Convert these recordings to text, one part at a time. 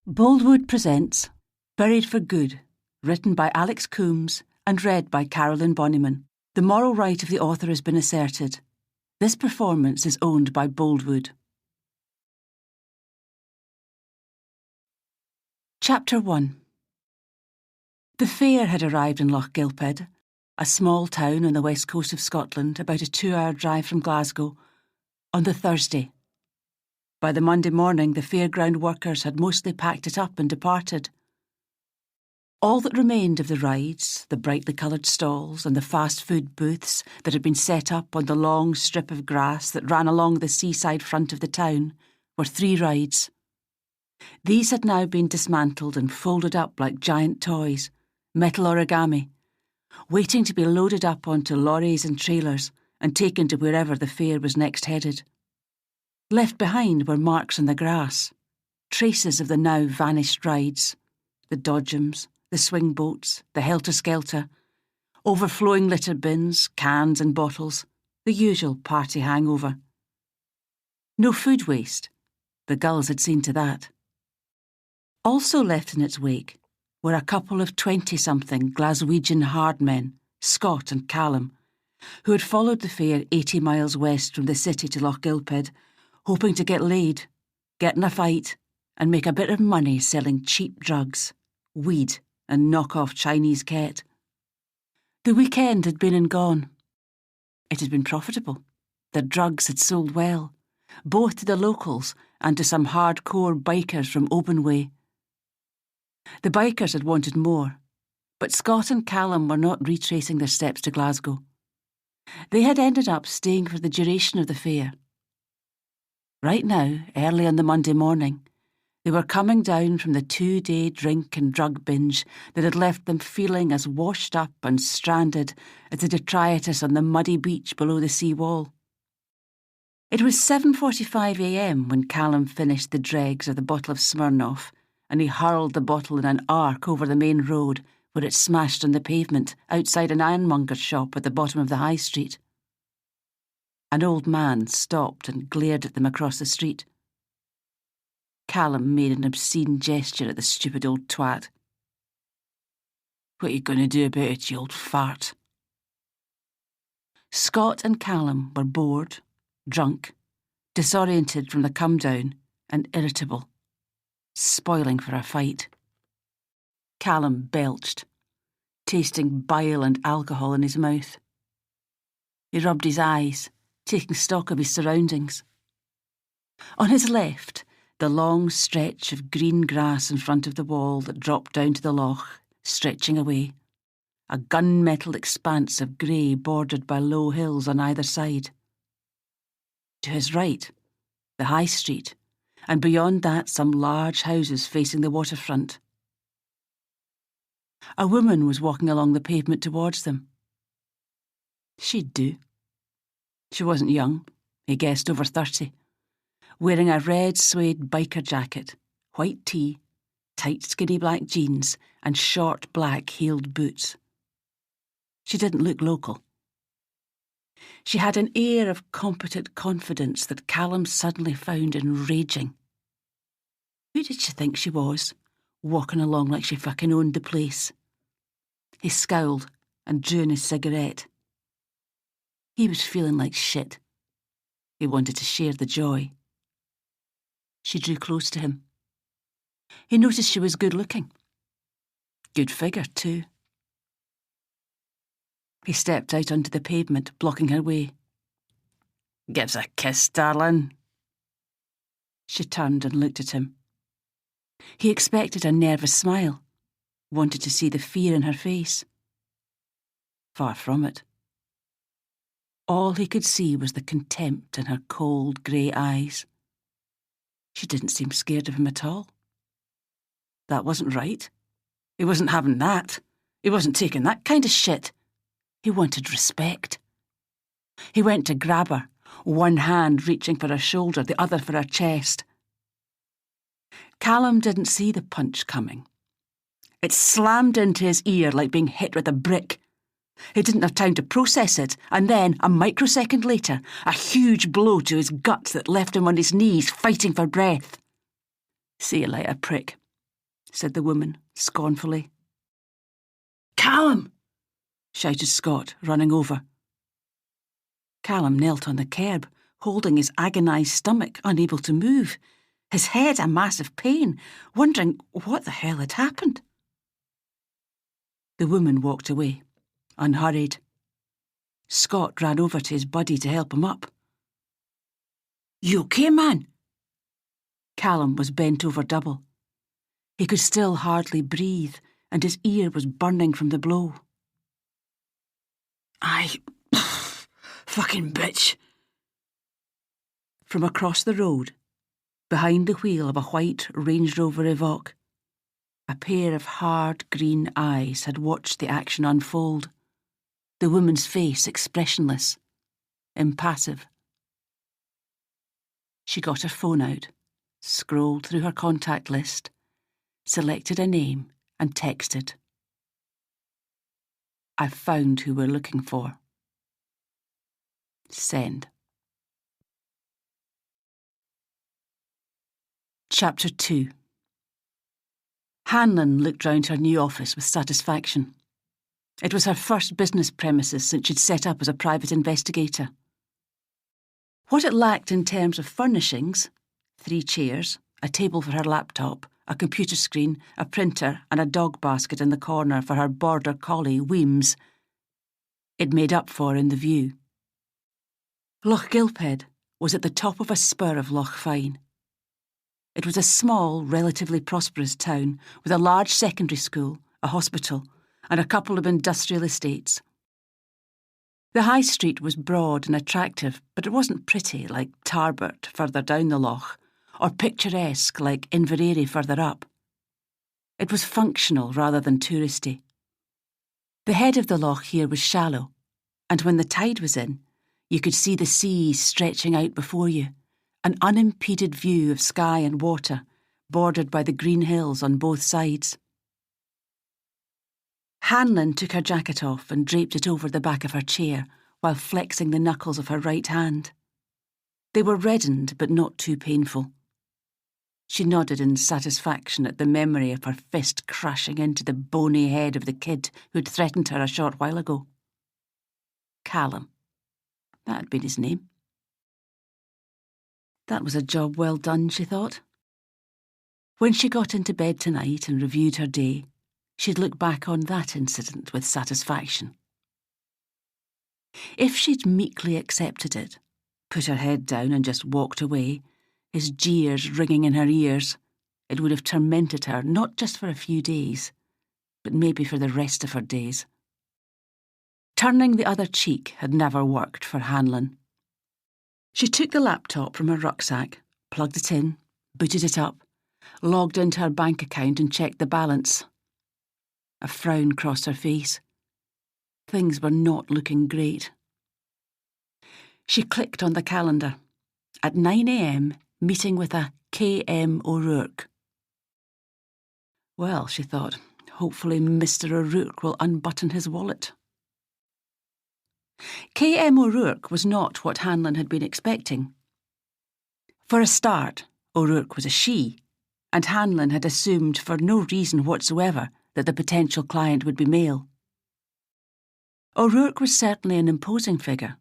Boldwood presents Buried for Good, written by Alex Coombs and read by Carolyn Bonnyman. The moral right of the author has been asserted. This performance is owned by Boldwood. Chapter 1. The fair had arrived in Loch Gilphead, a small town on the west coast of Scotland, about a 2-hour drive from Glasgow, on the Thursday. By the Monday morning, the fairground workers had mostly packed it up and departed. All that remained of the rides, the brightly coloured stalls and the fast food booths that had been set up on the long strip of grass that ran along the seaside front of the town, were 3 rides. These had now been dismantled and folded up like giant toys, metal origami, waiting to be loaded up onto lorries and trailers and taken to wherever the fair was next headed. Left behind were marks on the grass, traces of the now vanished rides, the dodgems, the swing boats, the helter-skelter, overflowing litter bins, cans and bottles, the usual party hangover. No food waste. The gulls had seen to that. Also left in its wake were a couple of 20-something Glaswegian hard men, Scott and Callum, who had followed the fair 80 miles west from the city to Loch Gilphead, hoping to get laid, get in a fight, and make a bit of money selling cheap drugs, weed and knock-off Chinese ket. The weekend had been and gone. It had been profitable. The drugs had sold well, both to the locals and to some hardcore bikers from Obenway. The bikers had wanted more, but Scott and Callum were not retracing their steps to Glasgow. They had ended up staying for the duration of the fair. Right now, early on the Monday morning, they were coming down from the 2-day drink and drug binge that had left them feeling as washed up and stranded as the detritus on the muddy beach below the sea wall. It was 7:45 a.m. when Callum finished the dregs of the bottle of Smirnoff, and he hurled the bottle in an arc over the main road where it smashed on the pavement outside an ironmonger's shop at the bottom of the high street. An old man stopped and glared at them across the street. Callum made an obscene gesture at the stupid old twat. "What are you going to do about it, you old fart?" Scott and Callum were bored, drunk, disoriented from the come-down, and irritable, spoiling for a fight. Callum belched, tasting bile and alcohol in his mouth. He rubbed his eyes, taking stock of his surroundings. On his left, the long stretch of green grass in front of the wall that dropped down to the loch, stretching away, a gunmetal expanse of grey bordered by low hills on either side. To his right, the high street, and beyond that some large houses facing the waterfront. A woman was walking along the pavement towards them. She'd do. She wasn't young, he guessed over 30, wearing a red suede biker jacket, white tee, tight skinny black jeans and short black heeled boots. She didn't look local. She had an air of competent confidence that Callum suddenly found enraging. Who did she think she was, walking along like she fucking owned the place? He scowled and drew in his cigarette. He was feeling like shit. He wanted to share the joy. She drew close to him. He noticed she was good-looking. Good figure, too. He stepped out onto the pavement, blocking her way. "Gives a kiss, darling." She turned and looked at him. He expected a nervous smile, wanted to see the fear in her face. Far from it. All he could see was the contempt in her cold, grey eyes. She didn't seem scared of him at all. That wasn't right. He wasn't having that. He wasn't taking that kind of shit. He wanted respect. He went to grab her, one hand reaching for her shoulder, the other for her chest. Callum didn't see the punch coming. It slammed into his ear like being hit with a brick. He didn't have time to process it, and then, a microsecond later, a huge blow to his guts that left him on his knees, fighting for breath. "See you later, prick," said the woman, scornfully. "Callum!" shouted Scott, running over. Callum knelt on the kerb, holding his agonised stomach, unable to move, his head a mass of pain, wondering what the hell had happened. The woman walked away, unhurried. Scott ran over to his buddy to help him up. "You okay, man?" Callum was bent over double. He could still hardly breathe, and his ear was burning from the blow. "Aye, fucking bitch." From across the road, behind the wheel of a white Range Rover Evoque, a pair of hard green eyes had watched the action unfold, the woman's face expressionless, impassive. She got her phone out, scrolled through her contact list, selected a name and texted. "I've found who we're looking for. Send." Chapter 2. Hanlon looked round her new office with satisfaction. It was her first business premises since she'd set up as a private investigator. What it lacked in terms of furnishings, 3 chairs, a table for her laptop, a computer screen, a printer and a dog basket in the corner for her border collie, Weems, it made up for in the view. Loch Gilphead was at the top of a spur of Loch Fyne. It was a small, relatively prosperous town with a large secondary school, a hospital, and a couple of industrial estates. The high street was broad and attractive, but it wasn't pretty like Tarbert further down the loch, or picturesque like Inverary further up. It was functional rather than touristy. The head of the loch here was shallow, and when the tide was in, you could see the sea stretching out before you, an unimpeded view of sky and water, bordered by the green hills on both sides. Hanlon took her jacket off and draped it over the back of her chair while flexing the knuckles of her right hand. They were reddened but not too painful. She nodded in satisfaction at the memory of her fist crashing into the bony head of the kid who'd threatened her a short while ago. Callum. That had been his name. That was a job well done, she thought. When she got into bed tonight and reviewed her day, she'd look back on that incident with satisfaction. If she'd meekly accepted it, put her head down and just walked away, his jeers ringing in her ears, it would have tormented her not just for a few days, but maybe for the rest of her days. Turning the other cheek had never worked for Hanlon. She took the laptop from her rucksack, plugged it in, booted it up, logged into her bank account and checked the balance. A frown crossed her face. Things were not looking great. She clicked on the calendar. At 9 a.m, meeting with a K.M. O'Rourke. Well, she thought, hopefully Mr. O'Rourke will unbutton his wallet. K.M. O'Rourke was not what Hanlon had been expecting. For a start, O'Rourke was a she, and Hanlon had assumed for no reason whatsoever that the potential client would be male. O'Rourke was certainly an imposing figure,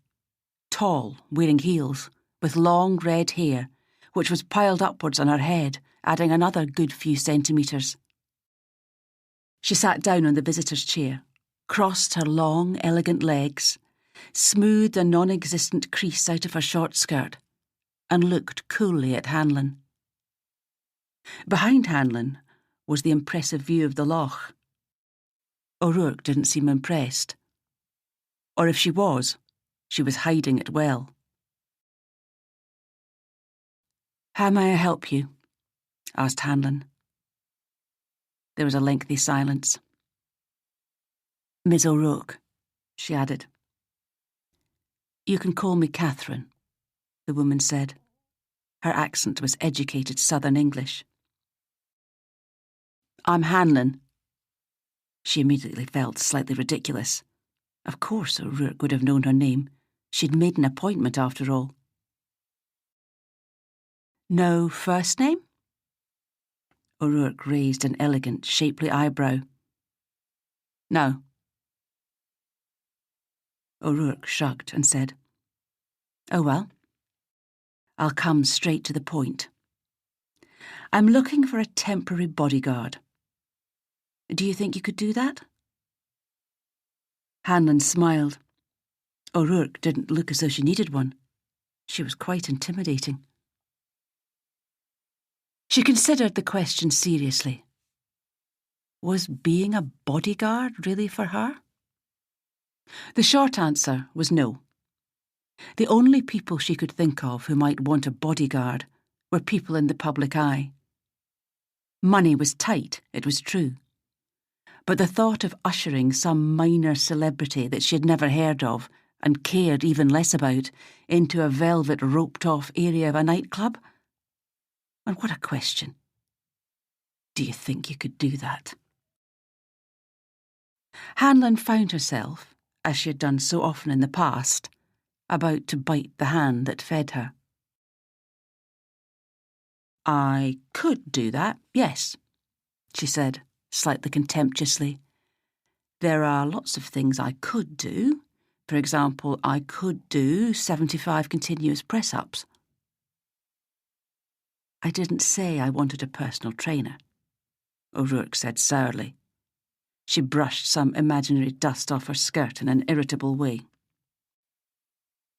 tall, wearing heels, with long red hair, which was piled upwards on her head, adding another good few centimetres. She sat down on the visitor's chair, crossed her long, elegant legs, smoothed a non-existent crease out of her short skirt, and looked coolly at Hanlon. Behind Hanlon was the impressive view of the loch. O'Rourke didn't seem impressed. Or if she was hiding it well. "How may I help you?" asked Hanlon. There was a lengthy silence. "Miss O'Rourke," she added. "You can call me Catherine," the woman said. Her accent was educated Southern English. "I'm Hanlon." She immediately felt slightly ridiculous. Of course O'Rourke would have known her name. She'd made an appointment after all. "No first name?" O'Rourke raised an elegant, shapely eyebrow. No. O'Rourke shrugged and said, Oh well, I'll come straight to the point. I'm looking for a temporary bodyguard. Do you think you could do that? Hanlon smiled. O'Rourke didn't look as though she needed one. She was quite intimidating. She considered the question seriously. Was being a bodyguard really for her? The short answer was no. The only people she could think of who might want a bodyguard were people in the public eye. Money was tight, it was true. But the thought of ushering some minor celebrity that she had never heard of and cared even less about into a velvet roped-off area of a nightclub? And what a question. Do you think you could do that? Hanlon found herself, as she had done so often in the past, about to bite the hand that fed her. I could do that, yes, she said, slightly contemptuously. There are lots of things I could do. For example, I could do 75 continuous press-ups. I didn't say I wanted a personal trainer, O'Rourke said sourly. She brushed some imaginary dust off her skirt in an irritable way.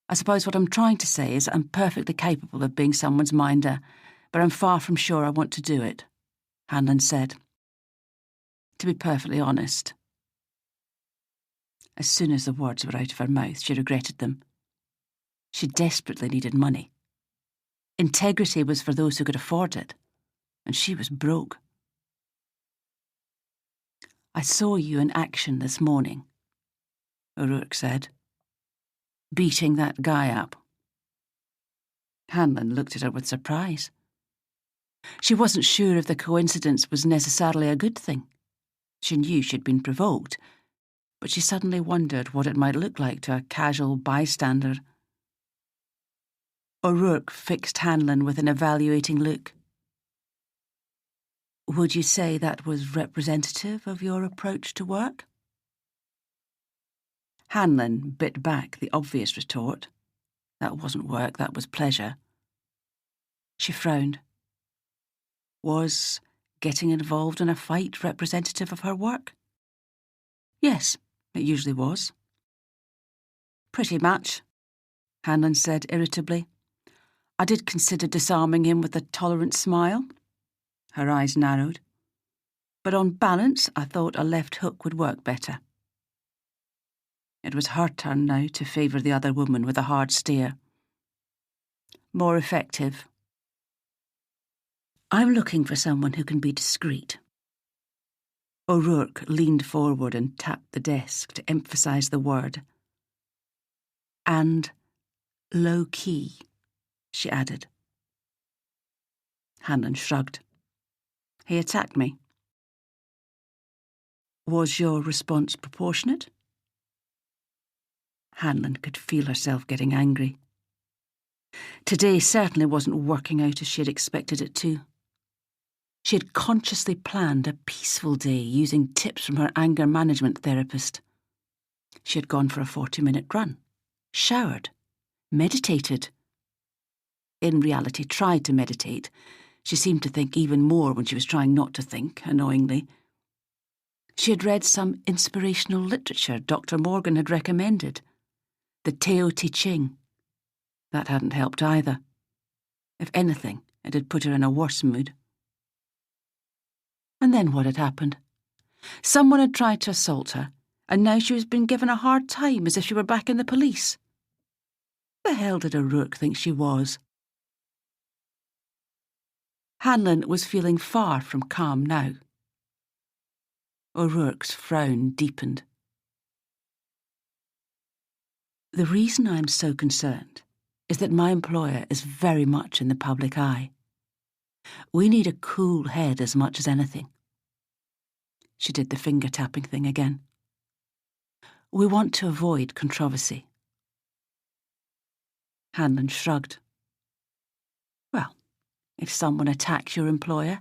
I suppose what I'm trying to say is I'm perfectly capable of being someone's minder, but I'm far from sure I want to do it, Hanlon said. To be perfectly honest. As soon as the words were out of her mouth, she regretted them. She desperately needed money. Integrity was for those who could afford it, and she was broke. I saw you in action this morning, O'Rourke said. Beating that guy up. Hanlon looked at her with surprise. She wasn't sure if the coincidence was necessarily a good thing. She knew she'd been provoked, but she suddenly wondered what it might look like to a casual bystander. O'Rourke fixed Hanlon with an evaluating look. Would you say that was representative of your approach to work? Hanlon bit back the obvious retort. That wasn't work, that was pleasure. She frowned. Was getting involved in a fight representative of her work? Yes, it usually was. Pretty much, Hanlon said irritably. I did consider disarming him with a tolerant smile. Her eyes narrowed. But on balance, I thought a left hook would work better. It was her turn now to favour the other woman with a hard stare. More effective. I'm looking for someone who can be discreet. O'Rourke leaned forward and tapped the desk to emphasise the word. And low-key, she added. Hanlon shrugged. He attacked me. Was your response proportionate? Hanlon could feel herself getting angry. Today certainly wasn't working out as she had expected it to. She had consciously planned a peaceful day using tips from her anger management therapist. She had gone for a 40-minute run, showered, meditated. In reality, tried to meditate. She seemed to think even more when she was trying not to think, annoyingly. She had read some inspirational literature Dr. Morgan had recommended. The Tao Te Ching. That hadn't helped either. If anything, it had put her in a worse mood. And then what had happened? Someone had tried to assault her, and now she was being given a hard time as if she were back in the police. The hell did O'Rourke think she was? Hanlon was feeling far from calm now. O'Rourke's frown deepened. The reason I'm so concerned is that my employer is very much in the public eye. We need a cool head as much as anything. She did the finger-tapping thing again. We want to avoid controversy. Hanlon shrugged. Well, if someone attacks your employer,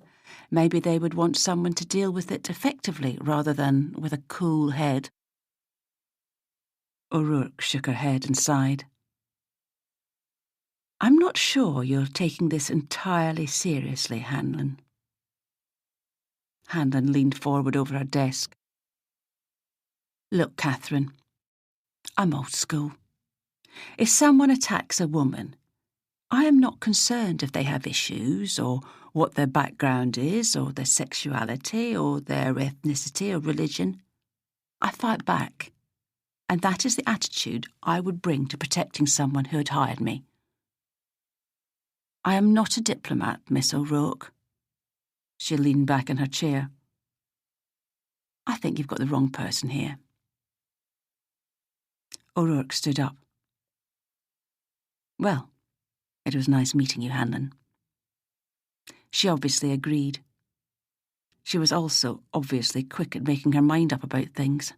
maybe they would want someone to deal with it effectively rather than with a cool head. O'Rourke shook her head and sighed. I'm not sure you're taking this entirely seriously, Hanlon. Hanlon leaned forward over her desk. Look, Catherine, I'm old school. If someone attacks a woman, I am not concerned if they have issues or what their background is or their sexuality or their ethnicity or religion. I fight back, and that is the attitude I would bring to protecting someone who had hired me. I am not a diplomat, Miss O'Rourke. She leaned back in her chair. I think you've got the wrong person here. O'Rourke stood up. Well, it was nice meeting you, Hanlon. She obviously agreed. She was also obviously quick at making her mind up about things.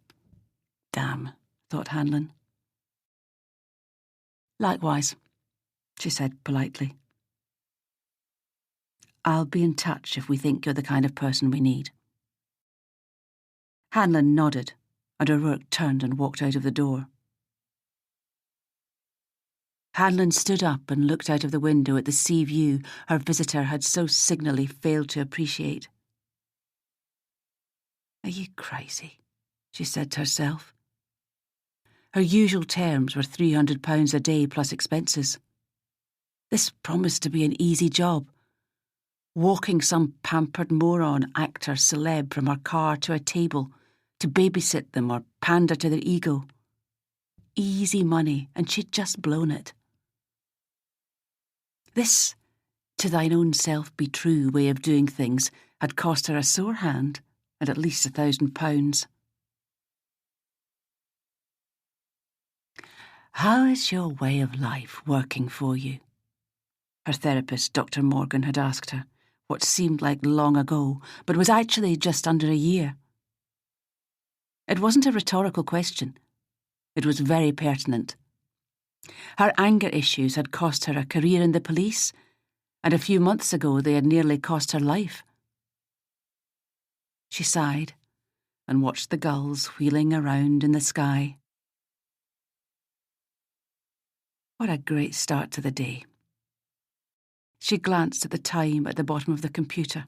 Damn, thought Hanlon. Likewise, she said politely. I'll be in touch if we think you're the kind of person we need. Hanlon nodded, and O'Rourke turned and walked out of the door. Hanlon stood up and looked out of the window at the sea view her visitor had so signally failed to appreciate. Are you crazy? She said to herself. Her usual terms were £300 a day plus expenses. This promised to be an easy job, walking some pampered moron actor celeb from her car to a table to babysit them or pander to their ego. Easy money, and she'd just blown it. This, to thine own self be true way of doing things had cost her a sore hand and at least £1,000. How is your way of life working for you? Her therapist, Dr. Morgan, had asked her, what seemed like long ago, but was actually just under a year. It wasn't a rhetorical question. It was very pertinent. Her anger issues had cost her a career in the police, and a few months ago they had nearly cost her life. She sighed and watched the gulls wheeling around in the sky. What a great start to the day. She glanced at the time at the bottom of the computer.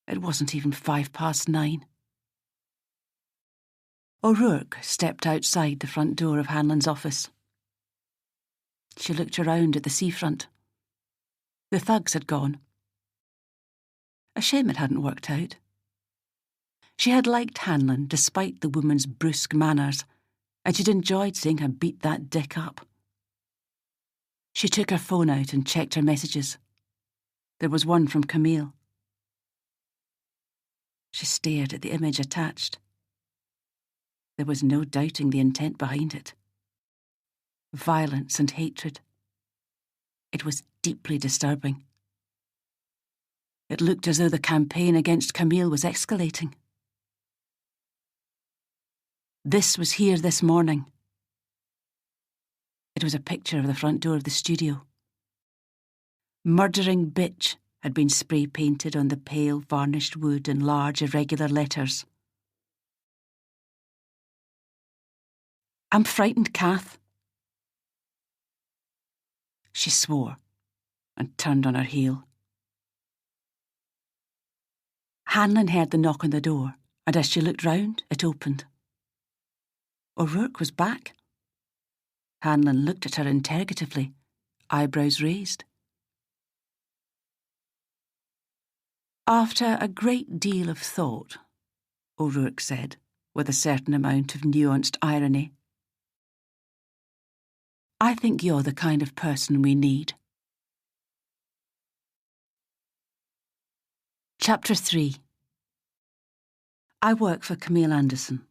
It wasn't even 9:05. O'Rourke stepped outside the front door of Hanlon's office. She looked around at the seafront. The thugs had gone. A shame it hadn't worked out. She had liked Hanlon despite the woman's brusque manners, and she'd enjoyed seeing her beat that dick up. She took her phone out and checked her messages. There was one from Camille. She stared at the image attached. There was no doubting the intent behind it. Violence and hatred. It was deeply disturbing. It looked as though the campaign against Camille was escalating. This was here this morning. It was a picture of the front door of the studio. Murdering bitch had been spray-painted on the pale, varnished wood in large, irregular letters. I'm frightened, Kath. She swore and turned on her heel. Hanlon heard the knock on the door, and as she looked round, it opened. O'Rourke was back. Hanlon looked at her interrogatively, eyebrows raised. After a great deal of thought, O'Rourke said, with a certain amount of nuanced irony, I think you're the kind of person we need. Chapter 3. I work for Camille Anderson,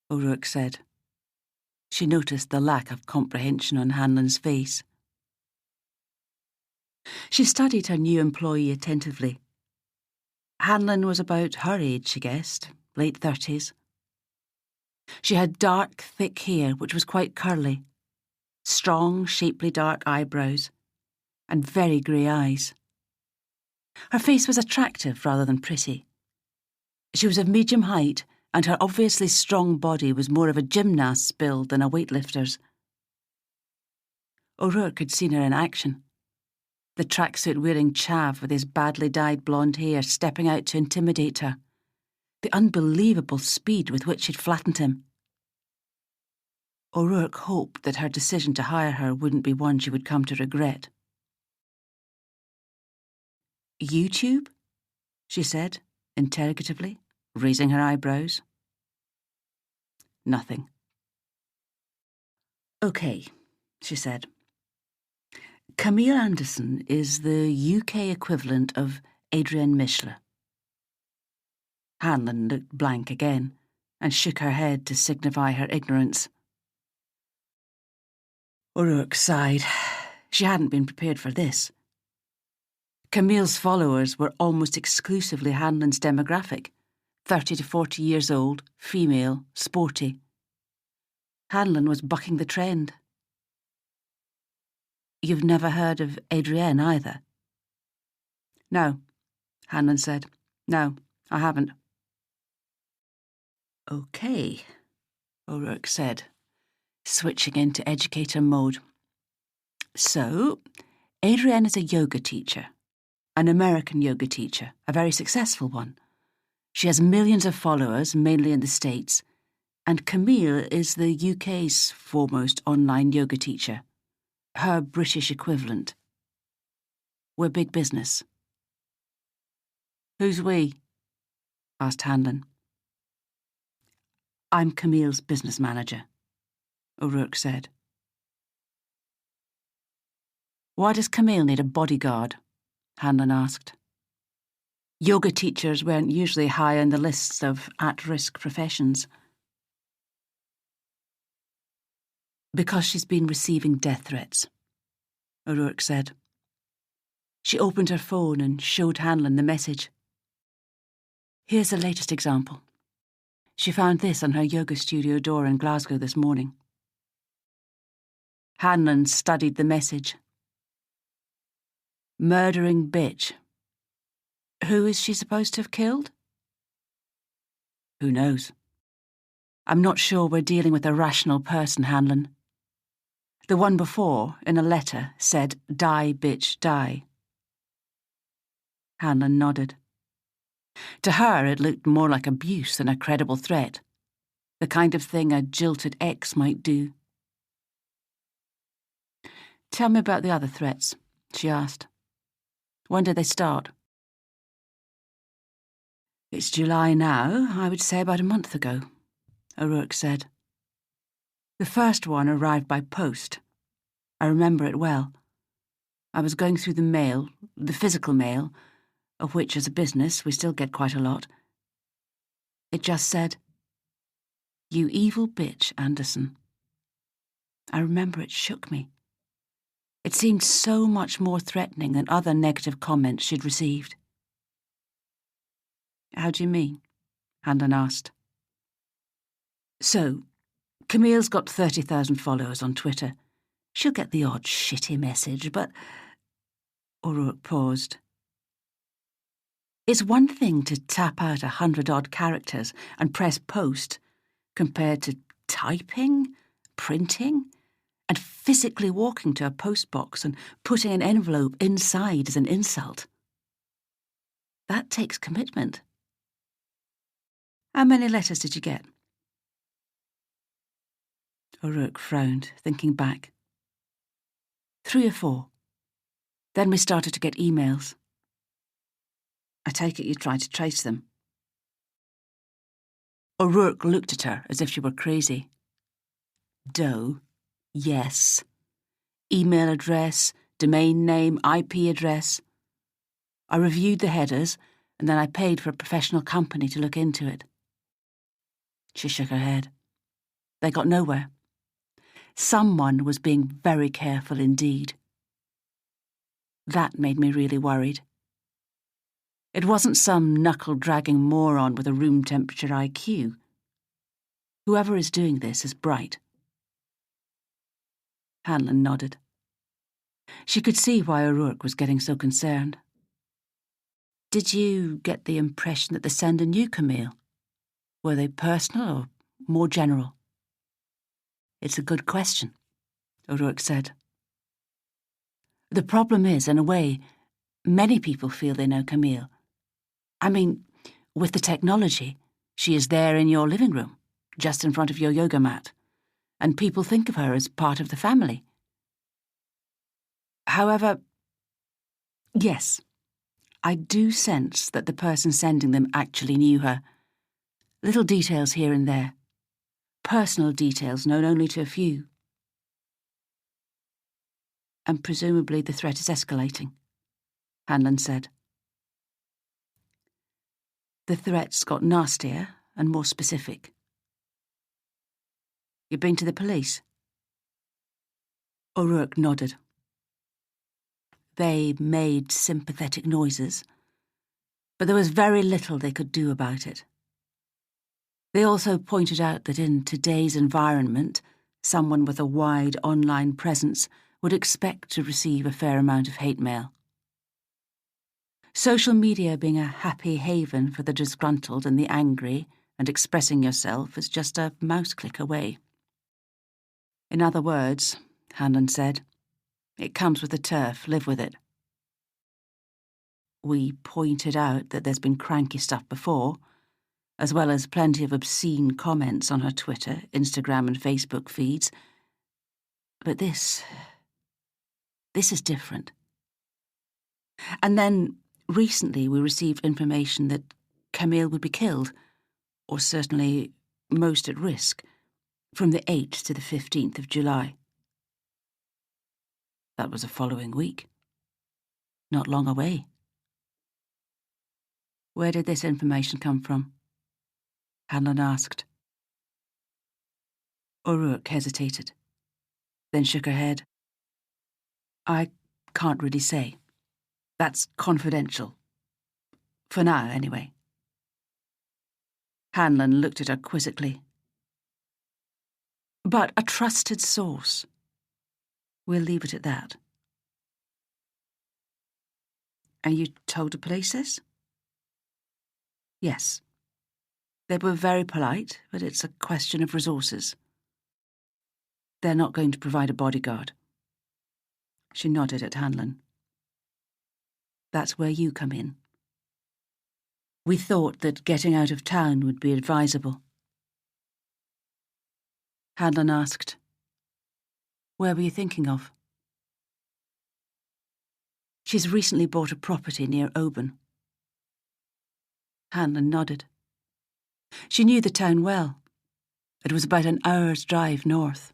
O'Rourke said. She noticed the lack of comprehension on Hanlon's face. She studied her new employee attentively. Hanlon was about her age, she guessed, late 30s. She had dark, thick hair which was quite curly, strong, shapely dark eyebrows, and very grey eyes. Her face was attractive rather than pretty. She was of medium height, and her obviously strong body was more of a gymnast's build than a weightlifter's. O'Rourke had seen her in action. The tracksuit-wearing chav with his badly dyed blonde hair stepping out to intimidate her. The unbelievable speed with which she'd flattened him. O'Rourke hoped that her decision to hire her wouldn't be one she would come to regret. "YouTube?" she said, interrogatively, raising her eyebrows. Nothing. "OK," she said. "Camille Anderson is the UK equivalent of Adrienne Michelin." Hanlon looked blank again and shook her head to signify her ignorance. O'Rourke sighed. She hadn't been prepared for this. Camille's followers were almost exclusively Hanlon's demographic, 30 to 40 years old, female, sporty. Hanlon was bucking the trend. "You've never heard of Adrienne either?" "No," Hanlon said. "No, I haven't." "OK," O'Rourke said, switching into educator mode. "So, Adrienne is a yoga teacher, an American yoga teacher, a very successful one. She has millions of followers, mainly in the States, and Camille is the UK's foremost online yoga teacher, her British equivalent. We're big business." "Who's we?" asked Hanlon. "I'm Camille's business manager," O'Rourke said. "Why does Camille need a bodyguard?" Hanlon asked. Yoga teachers weren't usually high on the lists of at-risk professions. "Because she's been receiving death threats," O'Rourke said. She opened her phone and showed Hanlon the message. "Here's the latest example. She found this on her yoga studio door in Glasgow this morning." Hanlon studied the message. "Murdering bitch. Who is she supposed to have killed?" "Who knows? I'm not sure we're dealing with a rational person, Hanlon. The one before, in a letter, said, 'Die, bitch, die.'" Hanlon nodded. To her, it looked more like abuse than a credible threat, the kind of thing a jilted ex might do. "Tell me about the other threats," she asked. "When did they start?" "It's July now, I would say about a month ago," O'Rourke said. "The first one arrived by post. I remember it well. I was going through the mail, the physical mail, of which, as a business, we still get quite a lot. It just said, 'You evil bitch, Anderson.' I remember it shook me. It seemed so much more threatening than other negative comments she'd received." "How do you mean?" Hanlon asked. "So, Camille's got 30,000 followers on Twitter. She'll get the odd shitty message, but—" O'Rourke paused. "It's one thing to tap out 100-odd characters and press post, compared to typing, printing, and physically walking to a postbox and putting an envelope inside as an insult. That takes commitment." "How many letters did you get?" O'Rourke frowned, thinking back. 3 or 4. Then we started to get emails." "I take it you tried to trace them." O'Rourke looked at her as if she were crazy. "Doe? Yes. Email address, domain name, IP address. I reviewed the headers, and then I paid for a professional company to look into it." She shook her head. They got nowhere. Someone was being very careful indeed. That made me really worried. It wasn't some knuckle-dragging moron with a room-temperature IQ. Whoever is doing this is bright. Hanlon nodded. She could see why O'Rourke was getting so concerned. Did you get the impression that the sender knew Camille? Were they personal or more general? It's a good question, O'Rourke said. The problem is, in a way, many people feel they know Camille. I mean, with the technology, she is there in your living room, just in front of your yoga mat, and people think of her as part of the family. However, yes, I do sense that the person sending them actually knew her. Little details here and there. Personal details known only to a few. And presumably the threat is escalating, Hanlon said. The threats got nastier and more specific. You've been to the police? O'Rourke nodded. They made sympathetic noises, but there was very little they could do about it. They also pointed out that in today's environment, someone with a wide online presence would expect to receive a fair amount of hate mail. Social media being a happy haven for the disgruntled and the angry, and expressing yourself is just a mouse click away. In other words, Hanlon said, it comes with the turf, live with it. We pointed out that there's been cranky stuff before, as well as plenty of obscene comments on her Twitter, Instagram and Facebook feeds. But this is different. And then, recently we received information that Camille would be killed, or certainly most at risk, from the 8th to the 15th of July. That was the following week. Not long away. Where did this information come from? Hanlon asked. O'Rourke hesitated, then shook her head. I can't really say. That's confidential. For now, anyway. Hanlon looked at her quizzically. But a trusted source. We'll leave it at that. And you told the police this? Yes. They were very polite, but it's a question of resources. They're not going to provide a bodyguard. She nodded at Hanlon. That's where you come in. We thought that getting out of town would be advisable. Hanlon asked, where were you thinking of? She's recently bought a property near Oban. Hanlon nodded. She knew the town well. It was about an hour's drive north.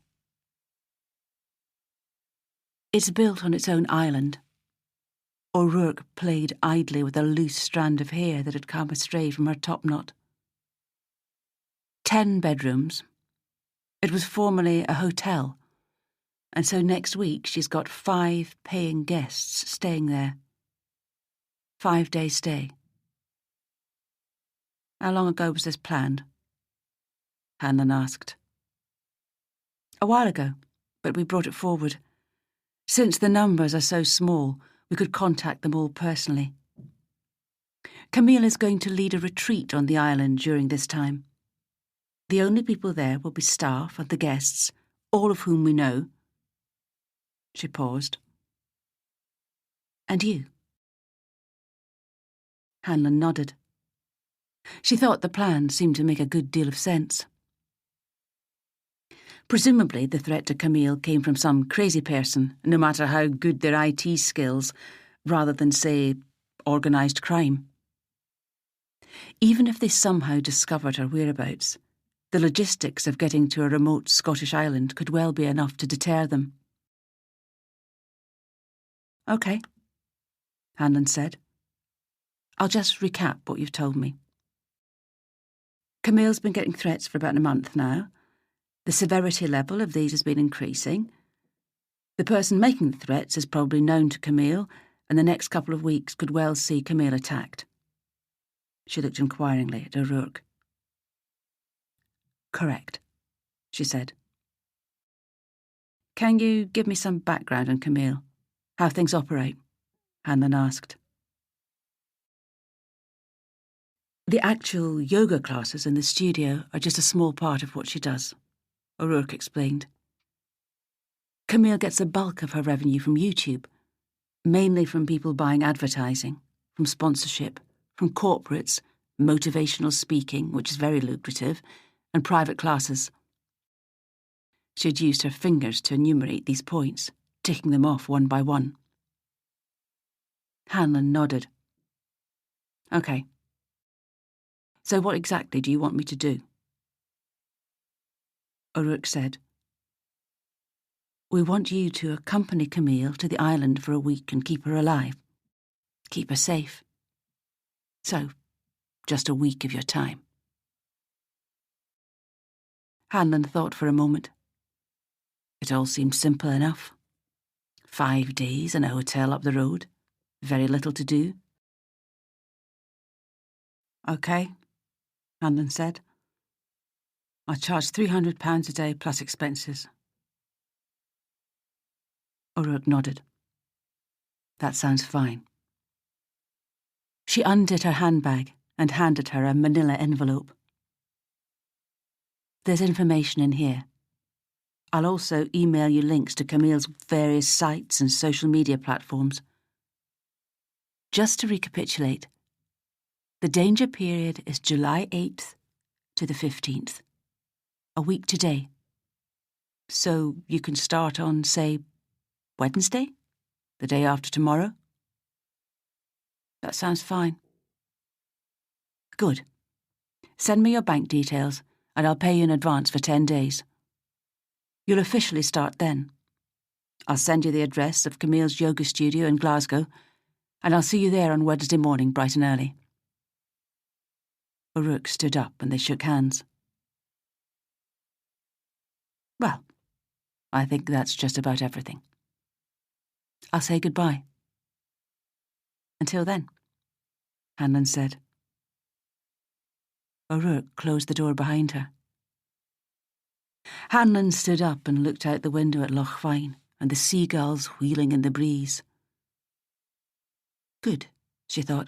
It's built on its own island. O'Rourke played idly with a loose strand of hair that had come astray from her topknot. 10 bedrooms. It was formerly a hotel, and so next week she's got 5 paying guests staying there. 5-day stay. How long ago was this planned? Hanlon asked. A while ago, but we brought it forward. Since the numbers are so small, we could contact them all personally. Camille is going to lead a retreat on the island during this time. The only people there will be staff and the guests, all of whom we know. She paused. And you? Hanlon nodded. She thought the plan seemed to make a good deal of sense. Presumably the threat to Camille came from some crazy person, no matter how good their IT skills, rather than, say, organised crime. Even if they somehow discovered her whereabouts, the logistics of getting to a remote Scottish island could well be enough to deter them. OK, Hanlon said. I'll just recap what you've told me. Camille's been getting threats for about a month now. The severity level of these has been increasing. The person making the threats is probably known to Camille, and the next couple of weeks could well see Camille attacked. She looked inquiringly at O'Rourke. Correct, she said. Can you give me some background on Camille? How things operate? Hanlon asked. The actual yoga classes in the studio are just a small part of what she does, O'Rourke explained. Camille gets the bulk of her revenue from YouTube, mainly from people buying advertising, from sponsorship, from corporates, motivational speaking, which is very lucrative, and private classes. She had used her fingers to enumerate these points, ticking them off one by one. Hanlon nodded. OK. So what exactly do you want me to do? O'Rourke said, We want you to accompany Camille to the island for a week and keep her alive. Keep her safe. So, just a week of your time. Hanlon thought for a moment. It all seemed simple enough. 5 days in a hotel up the road. Very little to do. OK, Hanlon said. I charge £300 a day plus expenses. O'Rourke nodded. That sounds fine. She undid her handbag and handed her a manila envelope. There's information in here. I'll also email you links to Camille's various sites and social media platforms. Just to recapitulate, the danger period is July 8th to the 15th, a week today. So you can start on, say, Wednesday, the day after tomorrow? That sounds fine. Good. Send me your bank details and I'll pay you in advance for 10 days. You'll officially start then. I'll send you the address of Camille's yoga studio in Glasgow and I'll see you there on Wednesday morning bright and early. O'Rourke stood up and they shook hands. Well, I think that's just about everything. I'll say goodbye. Until then, Hanlon said. O'Rourke closed the door behind her. Hanlon stood up and looked out the window at Loch Fyne and the seagulls wheeling in the breeze. Good, she thought.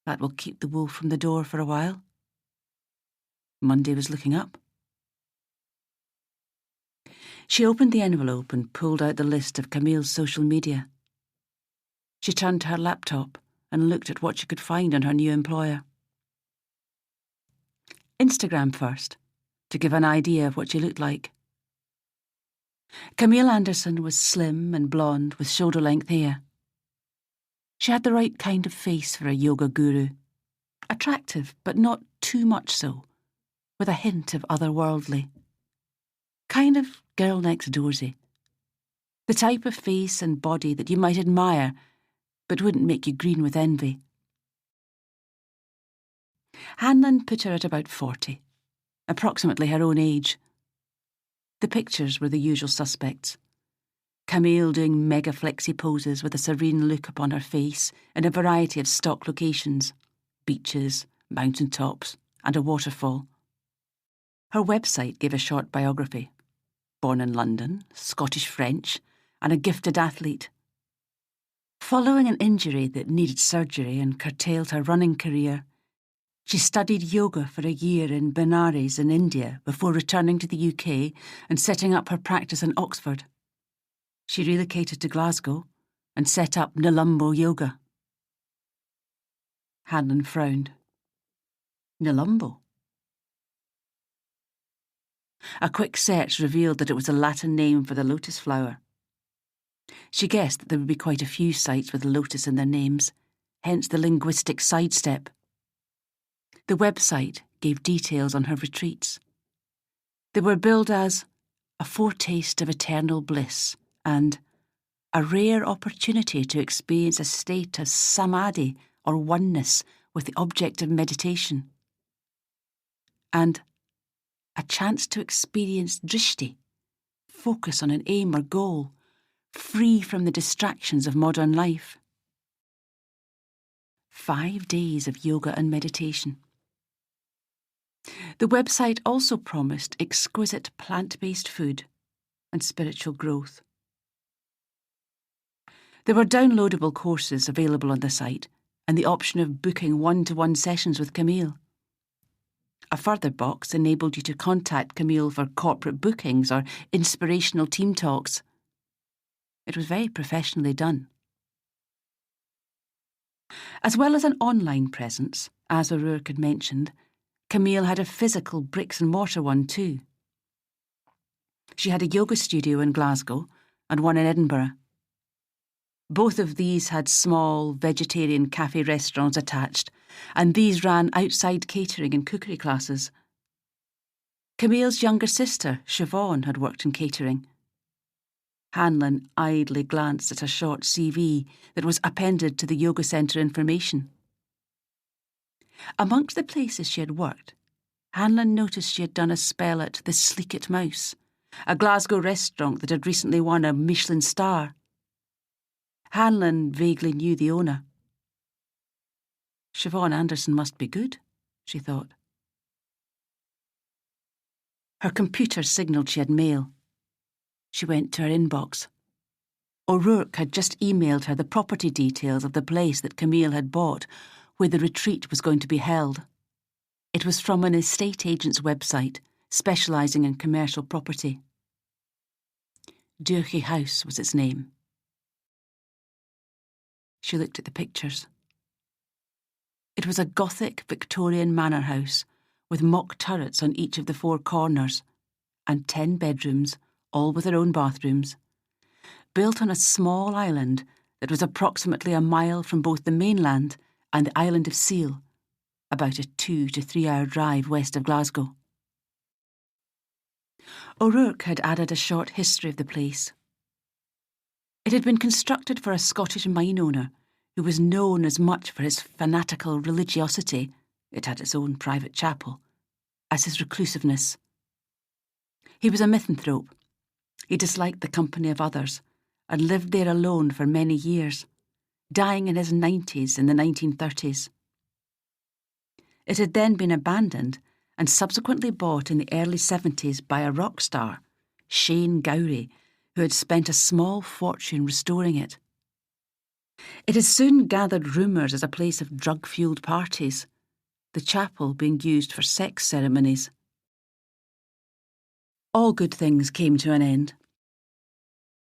That will keep the wolf from the door for a while. Monday was looking up. She opened the envelope and pulled out the list of Camille's social media. She turned to her laptop and looked at what she could find on her new employer. Instagram first, to give an idea of what she looked like. Camille Anderson was slim and blonde with shoulder-length hair. She had the right kind of face for a yoga guru. Attractive, but not too much so, with a hint of otherworldly. Kind of girl next doorsy. The type of face and body that you might admire, but wouldn't make you green with envy. Hanlon put her at about 40, approximately her own age. The pictures were the usual suspects. Camille doing mega flexi poses with a serene look upon her face in a variety of stock locations, beaches, mountain tops, and a waterfall. Her website gave a short biography. Born in London, Scottish French, and a gifted athlete. Following an injury that needed surgery and curtailed her running career, she studied yoga for a year in Benares in India before returning to the UK and setting up her practice in Oxford. She relocated to Glasgow and set up Nilumbo Yoga. Hanlon frowned. Nilumbo? A quick search revealed that it was a Latin name for the lotus flower. She guessed that there would be quite a few sites with lotus in their names, hence the linguistic sidestep. The website gave details on her retreats. They were billed as a foretaste of eternal bliss and a rare opportunity to experience a state of samadhi or oneness with the object of meditation, and a chance to experience drishti, focus on an aim or goal, free from the distractions of modern life. 5 days of yoga and meditation. The website also promised exquisite plant-based food and spiritual growth. There were downloadable courses available on the site, and the option of booking one-to-one sessions with Camille. A further box enabled you to contact Camille for corporate bookings or inspirational team talks. It was very professionally done. As well as an online presence, as O'Rourke had mentioned, Camille had a physical bricks-and-mortar one too. She had a yoga studio in Glasgow and one in Edinburgh. Both of these had small vegetarian cafe restaurants attached, and these ran outside catering and cookery classes. Camille's younger sister, Siobhan, had worked in catering. Hanlon idly glanced at a short CV that was appended to the yoga centre information. Amongst the places she had worked, Hanlon noticed she had done a spell at the Sleekit Mouse, a Glasgow restaurant that had recently won a Michelin star. Hanlon vaguely knew the owner. Siobhan Anderson must be good, she thought. Her computer signalled she had mail. She went to her inbox. O'Rourke had just emailed her the property details of the place that Camille had bought, where the retreat was going to be held. It was from an estate agent's website, specialising in commercial property. Duirchy House was its name. She looked at the pictures. It was a Gothic Victorian manor house with mock turrets on each of the 4 corners and 10 bedrooms, all with their own bathrooms, built on a small island that was approximately a mile from both the mainland and the island of Seal, about a 2 to 3 hour drive west of Glasgow. O'Rourke had added a short history of the place. It had been constructed for a Scottish mine owner who was known as much for his fanatical religiosity, it had its own private chapel, as his reclusiveness. He was a misanthrope. He disliked the company of others and lived there alone for many years, dying in his 90s in the 1930s. It had then been abandoned and subsequently bought in the early 70s by a rock star, Shane Gowrie, who had spent a small fortune restoring it. It had soon gathered rumours as a place of drug-fuelled parties, the chapel being used for sex ceremonies. All good things came to an end.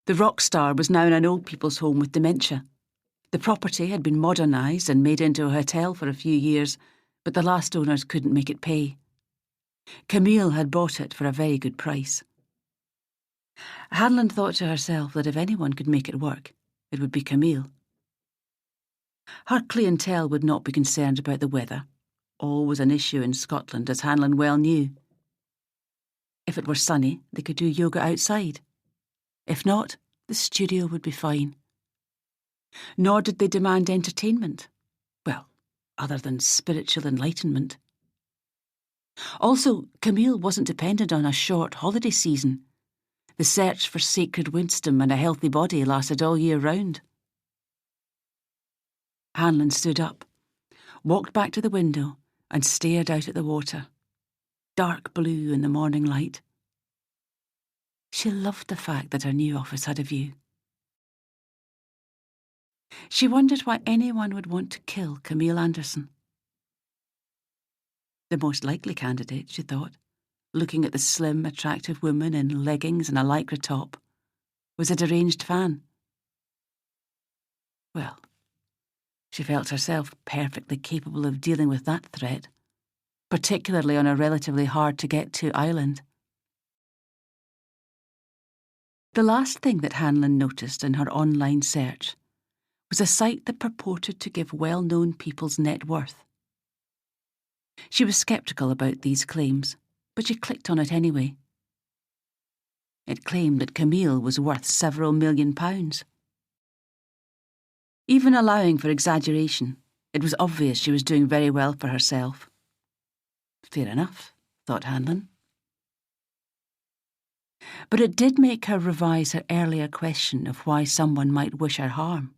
The rock star was now in an old people's home with dementia. The property had been modernised and made into a hotel for a few years, but the last owners couldn't make it pay. Camille had bought it for a very good price. Hanlon thought to herself that if anyone could make it work, it would be Camille. Her clientele would not be concerned about the weather. Always an issue in Scotland, as Hanlon well knew. If it were sunny, they could do yoga outside. If not, the studio would be fine. Nor did they demand entertainment. Well, other than spiritual enlightenment. Also, Camille wasn't dependent on a short holiday season. The search for sacred wisdom and a healthy body lasted all year round. Hanlon stood up, walked back to the window and stared out at the water, dark blue in the morning light. She loved the fact that her new office had a view. She wondered why anyone would want to kill Camille Anderson. The most likely candidate, she thought, looking at the slim, attractive woman in leggings and a lycra top, was a deranged fan. Well, she felt herself perfectly capable of dealing with that threat, particularly on a relatively hard-to-get-to island. The last thing that Hanlon noticed in her online search was a site that purported to give well-known people's net worth. She was sceptical about these claims, but she clicked on it anyway. It claimed that Camille was worth several £1,000,000. Even allowing for exaggeration, it was obvious she was doing very well for herself. Fair enough, thought Hanlon. But it did make her revise her earlier question of why someone might wish her harm.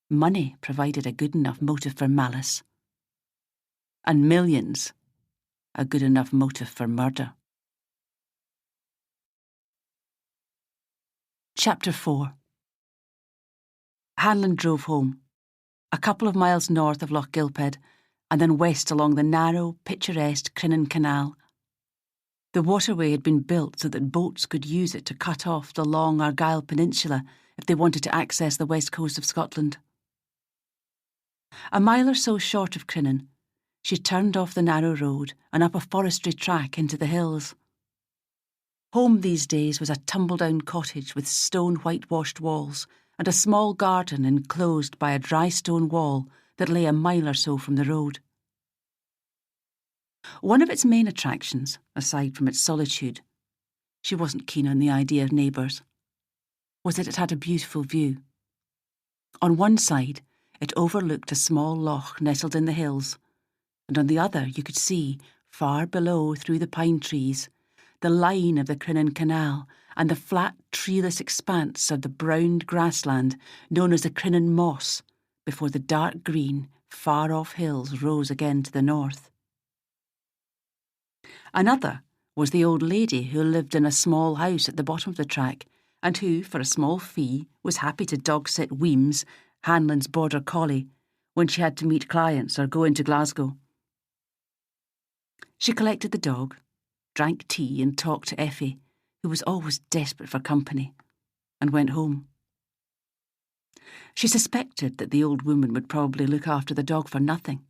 Money provided a good enough motive for malice, and millions a good enough motive for murder. Chapter 4. Hanlon drove home. a couple of miles north of Loch Gilphead, and then west along the narrow, picturesque Crinan Canal. The waterway had been built so that boats could use it to cut off the long Argyll Peninsula if they wanted to access the west coast of Scotland. A mile or so short of Crinan, she turned off the narrow road and up a forestry track into the hills. Home these days was a tumble-down cottage with stone whitewashed walls and a small garden enclosed by a dry stone wall that lay a mile or so from the road. One of its main attractions, aside from its solitude, she wasn't keen on the idea of neighbours, was that it had a beautiful view. On one side, it overlooked a small loch nestled in the hills, and on the other you could see, far below through the pine trees, the line of the Crinan Canal and the flat, treeless expanse of the browned grassland known as the Crinan Moss, before the dark green, far-off hills rose again to the north. Another was the old lady who lived in a small house at the bottom of the track, and who, for a small fee, was happy to dog-sit Weems, Hanlon's border collie, when she had to meet clients or go into Glasgow. She collected the dog, drank tea and talked to Effie, who was always desperate for company, and went home. She suspected that the old woman would probably look after the dog for nothing.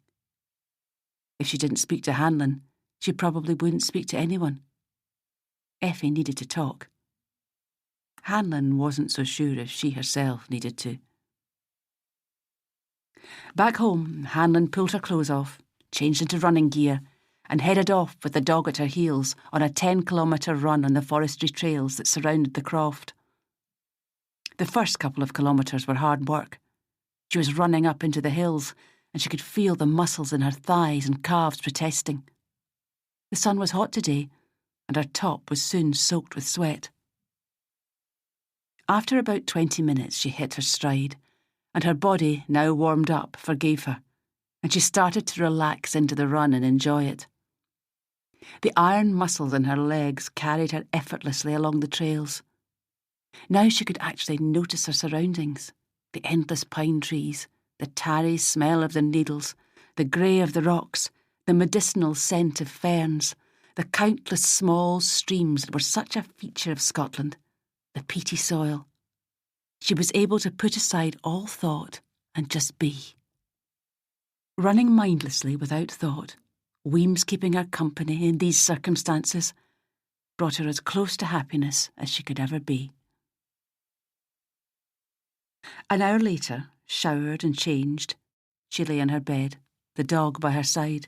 If she didn't speak to Hanlon, she probably wouldn't speak to anyone. Effie needed to talk. Hanlon wasn't so sure if she herself needed to. Back home, Hanlon pulled her clothes off, changed into running gear, and headed off with the dog at her heels on a 10-kilometre run on the forestry trails that surrounded the croft. The first couple of kilometres were hard work. She was running up into the hills, and she could feel the muscles in her thighs and calves protesting. The sun was hot today, and her top was soon soaked with sweat. After about 20 minutes, she hit her stride, and her body, now warmed up, forgave her, and she started to relax into the run and enjoy it. The iron muscles in her legs carried her effortlessly along the trails. Now she could actually notice her surroundings, the endless pine trees, the tarry smell of the needles, the grey of the rocks, the medicinal scent of ferns, the countless small streams that were such a feature of Scotland, the peaty soil. She was able to put aside all thought and just be. Running mindlessly without thought, Weems keeping her company in these circumstances, brought her as close to happiness as she could ever be. An hour later, showered and changed, she lay in her bed, the dog by her side.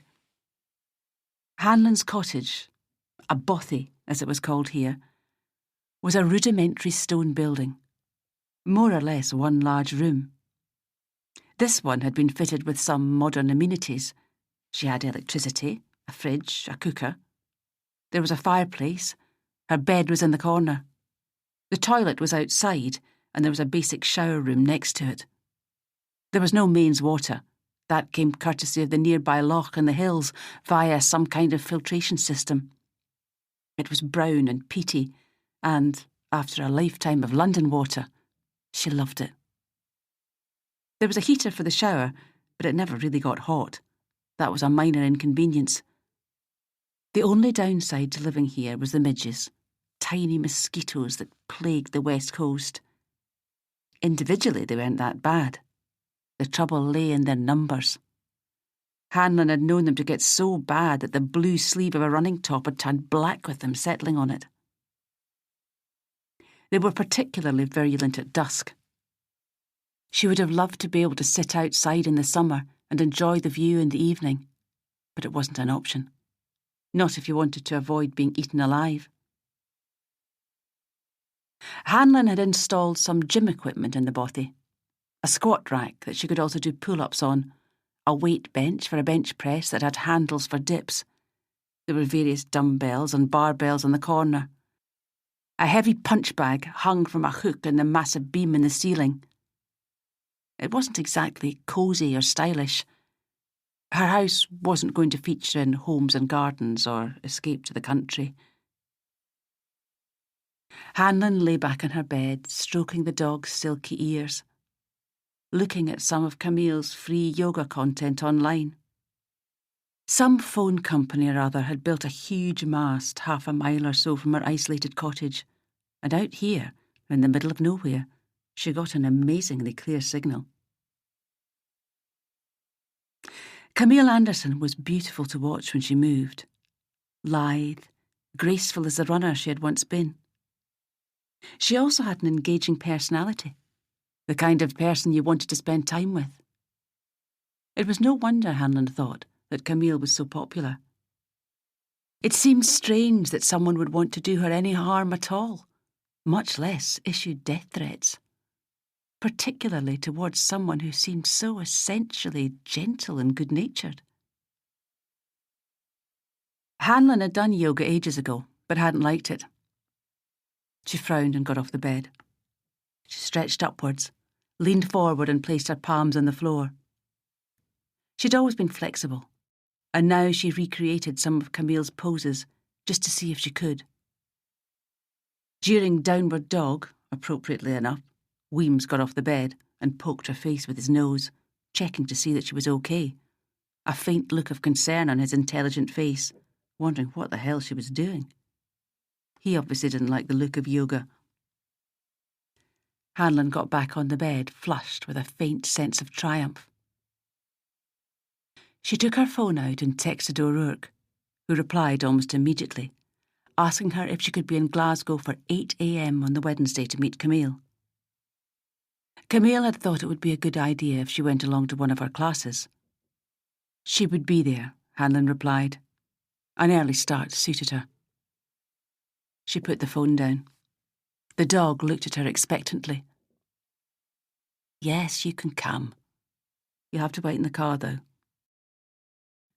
Hanlon's cottage, a bothy as it was called here, was a rudimentary stone building, more or less one large room. This one had been fitted with some modern amenities. She had electricity, a fridge, a cooker. There was a fireplace. Her bed was in the corner. The toilet was outside, and there was a basic shower room next to it. There was no mains water. That came courtesy of the nearby loch in the hills via some kind of filtration system. It was brown and peaty, and, after a lifetime of London water, she loved it. There was a heater for the shower, but it never really got hot. That was a minor inconvenience. The only downside to living here was the midges, tiny mosquitoes that plagued the west coast. Individually, they weren't that bad. The trouble lay in their numbers. Hanlon had known them to get so bad that the blue sleeve of a running top had turned black with them settling on it. They were particularly virulent at dusk. She would have loved to be able to sit outside in the summer and enjoy the view in the evening, but it wasn't an option. Not if you wanted to avoid being eaten alive. Hanlon had installed some gym equipment in the bothy. A squat rack that she could also do pull-ups on, a weight bench for a bench press that had handles for dips. There were various dumbbells and barbells on the corner. A heavy punch bag hung from a hook in the massive beam in the ceiling. It wasn't exactly cosy or stylish. Her house wasn't going to feature in Homes and Gardens or Escape to the Country. Hanlon lay back on her bed, stroking the dog's silky ears. looking at some of Camille's free yoga content online. Some phone company or other had built a huge mast half a mile or so from her isolated cottage, and out here, in the middle of nowhere, she got an amazingly clear signal. Camille Anderson was beautiful to watch when she moved, lithe, graceful as the runner she had once been. She also had an engaging personality, the kind of person you wanted to spend time with. It was no wonder, Hanlon thought, that Camille was so popular. It seemed strange that someone would want to do her any harm at all, much less issue death threats, particularly towards someone who seemed so essentially gentle and good-natured. Hanlon had done yoga ages ago, but hadn't liked it. She frowned and got off the bed. She stretched upwards, leaned forward and placed her palms on the floor. She'd always been flexible, and now she recreated some of Camille's poses just to see if she could. During downward dog, appropriately enough, Weems got off the bed and poked her face with his nose, checking to see that she was okay, a faint look of concern on his intelligent face, wondering what the hell she was doing. He obviously didn't like the look of yoga. Hanlon got back on the bed, flushed with a faint sense of triumph. She took her phone out and texted O'Rourke, who replied almost immediately, asking her if she could be in Glasgow for 8 a.m. on the Wednesday to meet Camille. Camille had thought it would be a good idea if she went along to one of her classes. She would be there, Hanlon replied. An early start suited her. She put the phone down. The dog looked at her expectantly. Yes, you can come. You'll have to wait in the car, though.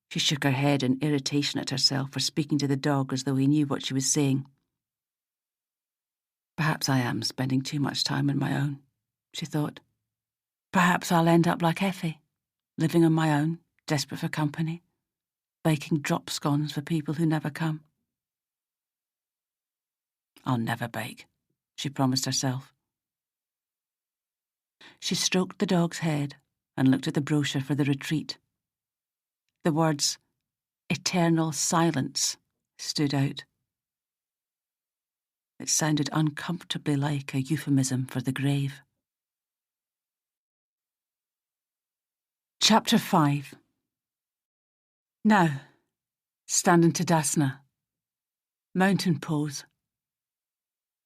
She shook her head in irritation at herself for speaking to the dog as though he knew what she was saying. Perhaps I am spending too much time on my own, she thought. Perhaps I'll end up like Effie, living on my own, desperate for company, baking drop scones for people who never come. I'll never bake, she promised herself. She stroked the dog's head and looked at the brochure for the retreat. The words, eternal silence, stood out. It sounded uncomfortably like a euphemism for the grave. Chapter 5. Now, stand in Tadasana. Mountain pose.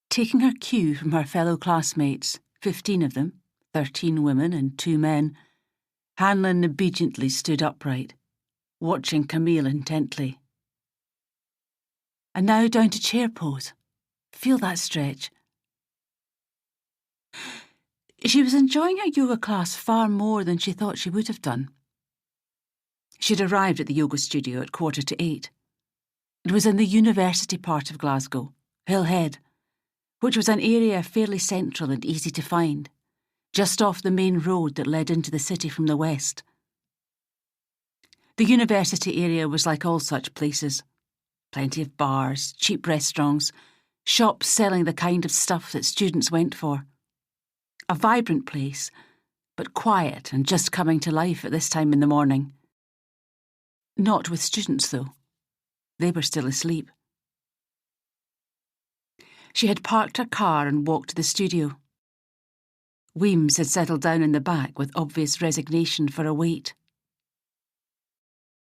Taking her cue from her fellow classmates, 15 of them, 13 women and 2 men, Hanlon obediently stood upright, watching Camille intently. And now down to chair pose. Feel that stretch. She was enjoying her yoga class far more than she thought she would have done. She'd arrived at the yoga studio at 7:45. It was in the university part of Glasgow, Hillhead, which was an area fairly central and easy to find, just off the main road that led into the city from the west. The university area was like all such places. Plenty of bars, cheap restaurants, shops selling the kind of stuff that students went for. A vibrant place, but quiet and just coming to life at this time in the morning. Not with students, though. They were still asleep. She had parked her car and walked to the studio. Weems had settled down in the back with obvious resignation for a wait.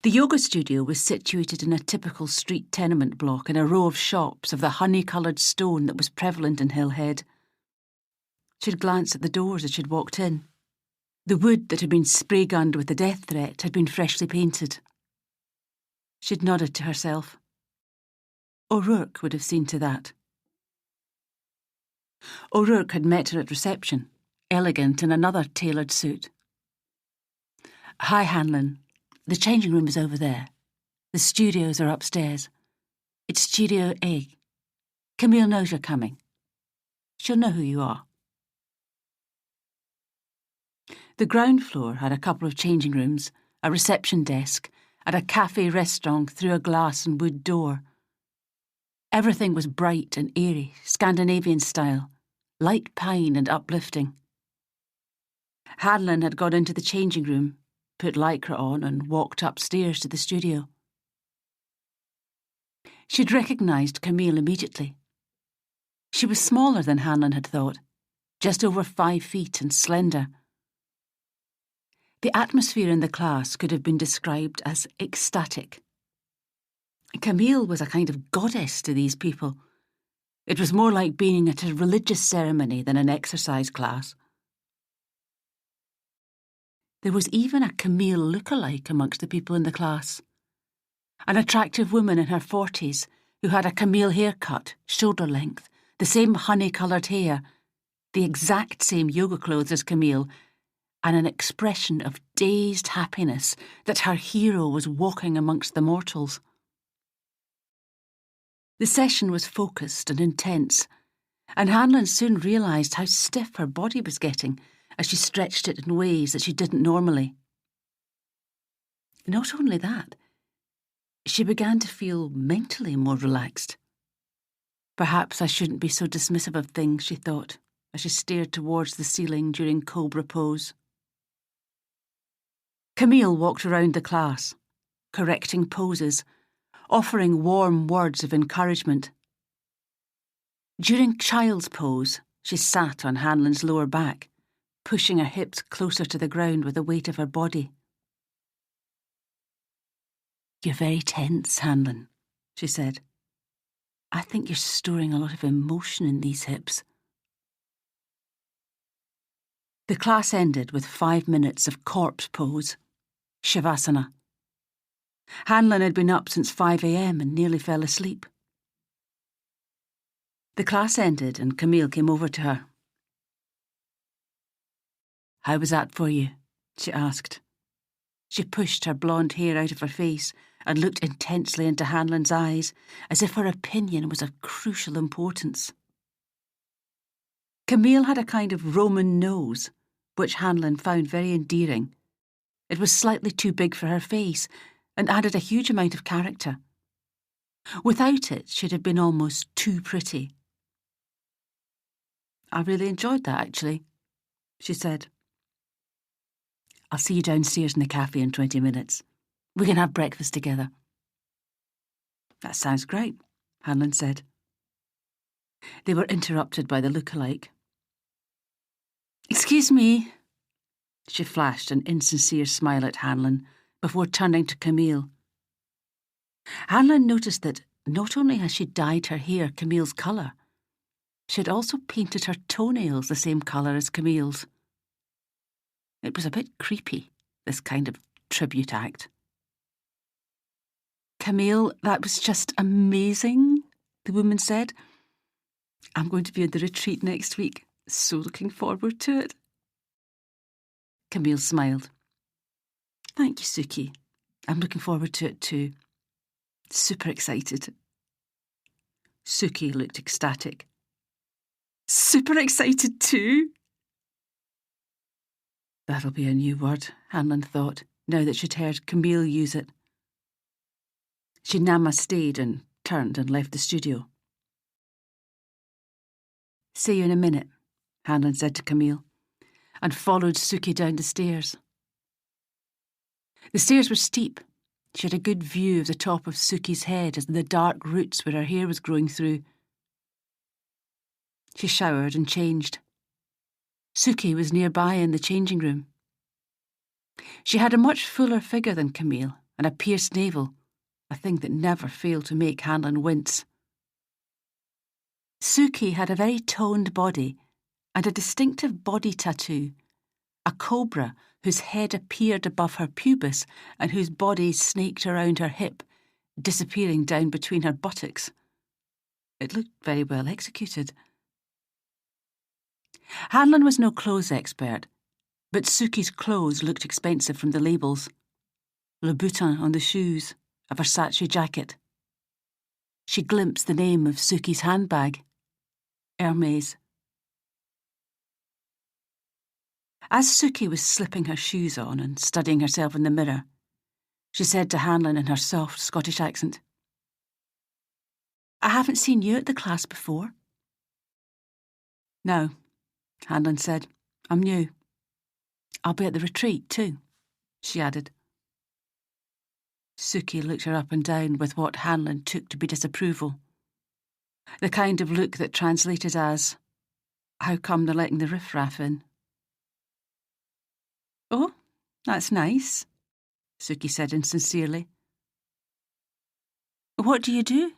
The yoga studio was situated in a typical street tenement block in a row of shops of the honey-coloured stone that was prevalent in Hillhead. She'd glanced at the doors as she'd walked in. The wood that had been spray-gunned with the death threat had been freshly painted. She'd nodded to herself. O'Rourke would have seen to that. O'Rourke had met her at reception, elegant in another tailored suit. Hi, Hanlon. The changing room is over there. The studios are upstairs. It's Studio A. Camille knows you're coming. She'll know who you are. The ground floor had a couple of changing rooms, a reception desk, and a cafe-restaurant through a glass and wood door. Everything was bright and airy, Scandinavian style, light pine and uplifting. Hanlon had gone into the changing room, put lycra on and walked upstairs to the studio. She'd recognised Camille immediately. She was smaller than Hanlon had thought, just over 5 feet and slender. The atmosphere in the class could have been described as ecstatic. Camille was a kind of goddess to these people. It was more like being at a religious ceremony than an exercise class. There was even a Camille look-alike amongst the people in the class. An attractive woman in her 40s who had a Camille haircut, shoulder length, the same honey-coloured hair, the exact same yoga clothes as Camille, and an expression of dazed happiness that her hero was walking amongst the mortals. The session was focused and intense, and Hanlon soon realised how stiff her body was getting as she stretched it in ways that she didn't normally. Not only that, she began to feel mentally more relaxed. Perhaps I shouldn't be so dismissive of things, she thought, as she stared towards the ceiling during cobra pose. Camille walked around the class, correcting poses, offering warm words of encouragement. During child's pose, she sat on Hanlon's lower back, pushing her hips closer to the ground with the weight of her body. "You're very tense, Hanlon," she said. "I think you're storing a lot of emotion in these hips." The class ended with 5 minutes of corpse pose, Shavasana. Hanlon had been up since 5 a.m. and nearly fell asleep. The class ended and Camille came over to her. "How was that for you?" she asked. She pushed her blonde hair out of her face and looked intensely into Hanlon's eyes, as if her opinion was of crucial importance. Camille had a kind of Roman nose, which Hanlon found very endearing. It was slightly too big for her face and added a huge amount of character. Without it, she'd have been almost too pretty. "I really enjoyed that, actually," she said. "I'll see you downstairs in the cafe in 20 minutes. We can have breakfast together." "That sounds great," Hanlon said. They were interrupted by the look-alike. "Excuse me." She flashed an insincere smile at Hanlon before turning to Camille. Hanlon noticed that not only had she dyed her hair Camille's colour, she had also painted her toenails the same colour as Camille's. It was a bit creepy, this kind of tribute act. "Camille, that was just amazing," the woman said. "I'm going to be at the retreat next week. So looking forward to it." Camille smiled. "Thank you, Suki. I'm looking forward to it too. Super excited." Suki looked ecstatic. "Super excited too?" That'll be a new word, Hanlon thought, now that she'd heard Camille use it. She namasteed and turned and left the studio. "See you in a minute," Hanlon said to Camille, and followed Suki down the stairs. The stairs were steep. She had a good view of the top of Suki's head as the dark roots where her hair was growing through. She showered and changed. Suki was nearby in the changing room. She had a much fuller figure than Camille and a pierced navel, a thing that never failed to make Hanlon wince. Suki had a very toned body and a distinctive body tattoo, a cobra whose head appeared above her pubis and whose body snaked around her hip, disappearing down between her buttocks. It looked very well executed. Hanlon was no clothes expert, but Suki's clothes looked expensive from the labels. Louboutin on the shoes, a Versace jacket. She glimpsed the name of Suki's handbag, Hermes. As Suki was slipping her shoes on and studying herself in the mirror, she said to Hanlon in her soft Scottish accent, "I haven't seen you at the class before." "No," Hanlon said. "I'm new." I'll be at the retreat too, she added. Suki looked her up and down with what Hanlon took to be disapproval. The kind of look that translated as, how come they're letting the riffraff in? Oh, that's nice, Suki said insincerely. What do you do?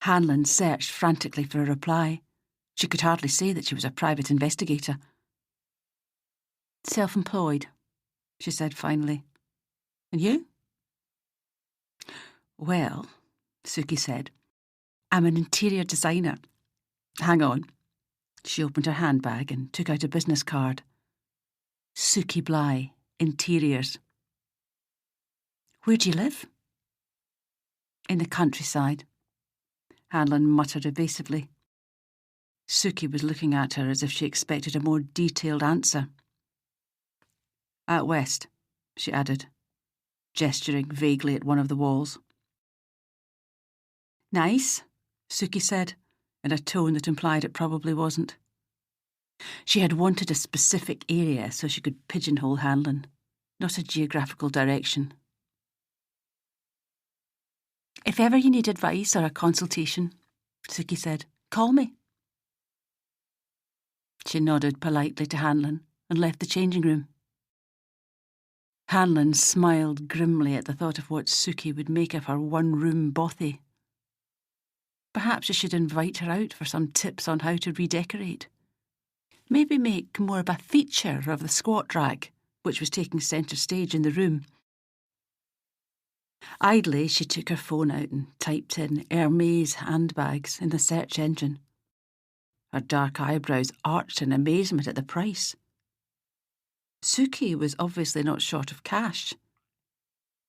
Hanlon searched frantically for a reply. She could hardly say that she was a private investigator. Self-employed, she said finally. And you? Well, Suki said, I'm an interior designer. Hang on. She opened her handbag and took out a business card. Suki Bly, Interiors. Where do you live? In the countryside. Hanlon muttered evasively. Suki was looking at her as if she expected a more detailed answer. Out west, she added, gesturing vaguely at one of the walls. Nice, Suki said, in a tone that implied it probably wasn't. She had wanted a specific area so she could pigeonhole Hanlon, not a geographical direction. If ever you need advice or a consultation, Suki said, call me. She nodded politely to Hanlon and left the changing room. Hanlon smiled grimly at the thought of what Suki would make of her one-room bothy. Perhaps she should invite her out for some tips on how to redecorate. Maybe make more of a feature of the squat rack, which was taking centre stage in the room. Idly, she took her phone out and typed in Hermès handbags in the search engine. Her dark eyebrows arched in amazement at the price. Suki was obviously not short of cash.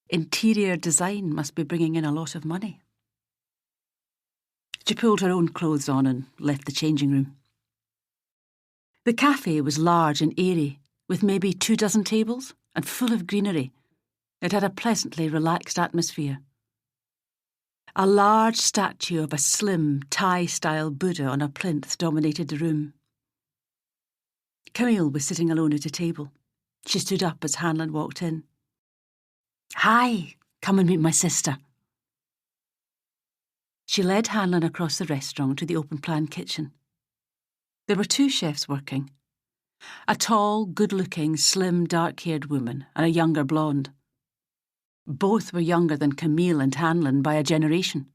Interior design must be bringing in a lot of money. She pulled her own clothes on and left the changing room. The cafe was large and airy, with maybe 24 tables and full of greenery. It had a pleasantly relaxed atmosphere. A large statue of a slim, Thai-style Buddha on a plinth dominated the room. Camille was sitting alone at a table. She stood up as Hanlon walked in. Hi, come and meet my sister. She led Hanlon across the restaurant to the open-plan kitchen. There were 2 chefs working. A tall, good-looking, slim, dark-haired woman and a younger blonde. Both were younger than Camille and Hanlon by a generation.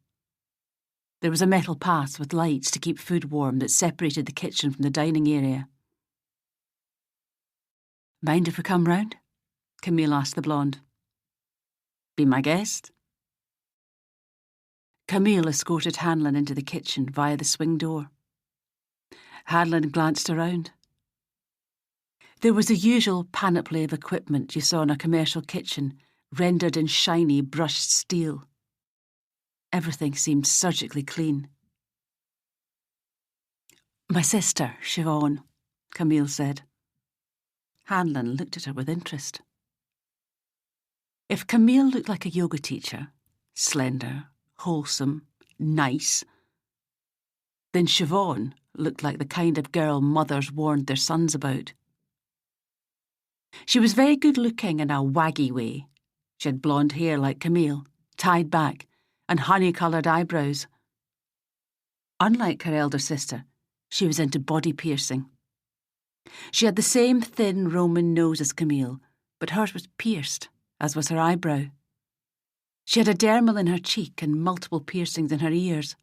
There was a metal path with lights to keep food warm that separated the kitchen from the dining area. Mind if we come round? Camille asked the blonde. Be my guest. Camille escorted Hanlon into the kitchen via the swing door. Hanlon glanced around. There was the usual panoply of equipment you saw in a commercial kitchen, rendered in shiny, brushed steel. Everything seemed surgically clean. My sister, Siobhan, Camille said. Hanlon looked at her with interest. If Camille looked like a yoga teacher, slender, wholesome, nice, then Siobhan looked like the kind of girl mothers warned their sons about. She was very good-looking in a waggy way. She had blonde hair like Camille, tied back, and honey-coloured eyebrows. Unlike her elder sister, she was into body piercing. She had the same thin Roman nose as Camille, but hers was pierced, as was her eyebrow. She had a dermal in her cheek and multiple piercings in her ears.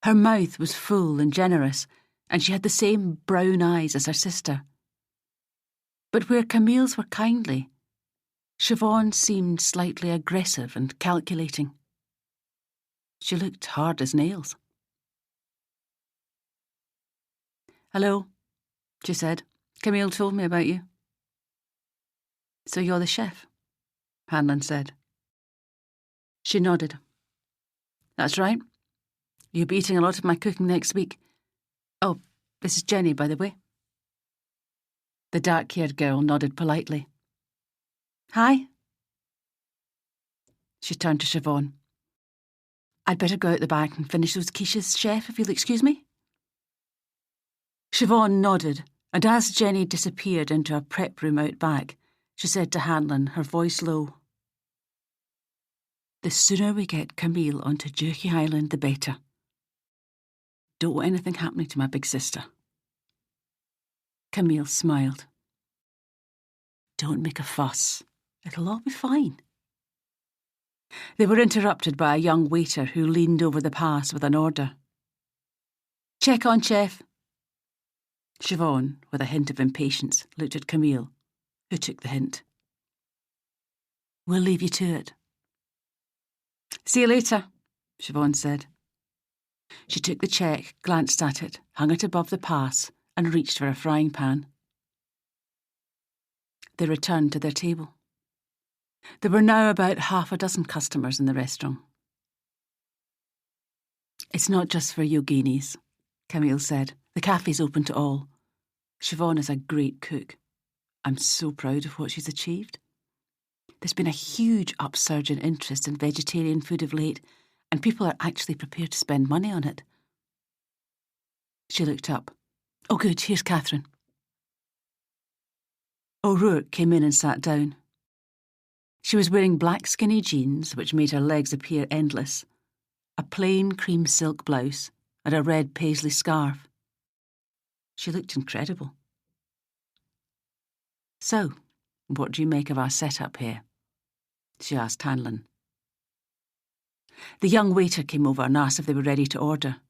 Her mouth was full and generous, and she had the same brown eyes as her sister. But where Camille's were kindly, Siobhan seemed slightly aggressive and calculating. She looked hard as nails. Hello, she said. Camille told me about you. So you're the chef, Hanlon said. She nodded. That's right. You'll be eating a lot of my cooking next week. Oh, this is Jenny, by the way. The dark-haired girl nodded politely. Hi. She turned to Siobhan. I'd better go out the back and finish those quiches, chef, if you'll excuse me. Siobhan nodded And as Jenny disappeared into a prep room out back, she said to Hanlon, her voice low, "The sooner we get Camille onto Dukey Island, the better. Don't want anything happening to my big sister." Camille smiled. "Don't make a fuss. It'll all be fine." They were interrupted by a young waiter who leaned over the pass with an order. "Check on, chef." Siobhan, with a hint of impatience, looked at Camille, who took the hint. "We'll leave you to it." "See you later," Siobhan said. She took the cheque, glanced at it, hung it above the pass, and reached for a frying pan. They returned to their table. There were now about half a dozen customers in the restaurant. "It's not just for yoginis," Camille said. "The cafe's open to all. Siobhan is a great cook. I'm so proud of what she's achieved. There's been a huge upsurge in interest in vegetarian food of late, and people are actually prepared to spend money on it." She looked up. "Oh good, here's Catherine." O'Rourke came in and sat down. She was wearing black skinny jeans, which made her legs appear endless, a plain cream silk blouse, and a red paisley scarf. She looked incredible. "So, what do you make of our setup here?" she asked Hanlon. The young waiter came over and asked if they were ready to order.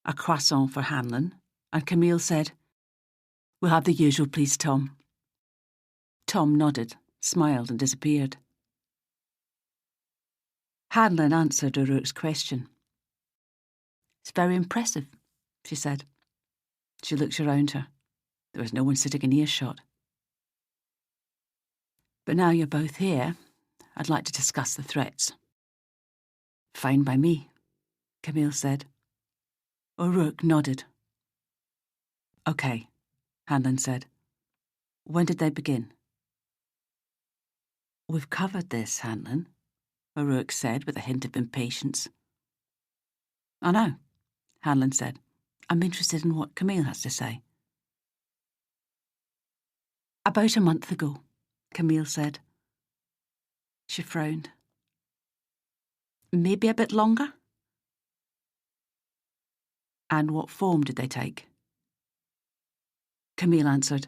A croissant for Hanlon, and Camille said, "We'll have the usual, please, Tom." Tom nodded, smiled and disappeared. Hanlon answered O'Rourke's question. "It's very impressive," she said. She looked around her. There was no one sitting in earshot. "But now you're both here, I'd like to discuss the threats." "Fine by me," Camille said. O'Rourke nodded. "OK," Hanlon said. "When did they begin?" "We've covered this, Hanlon," O'Rourke said with a hint of impatience. "I know," Hanlon said. "I'm interested in what Camille has to say." "About a month ago," Camille said. She frowned. "Maybe a bit longer?" "And what form did they take?" Camille answered.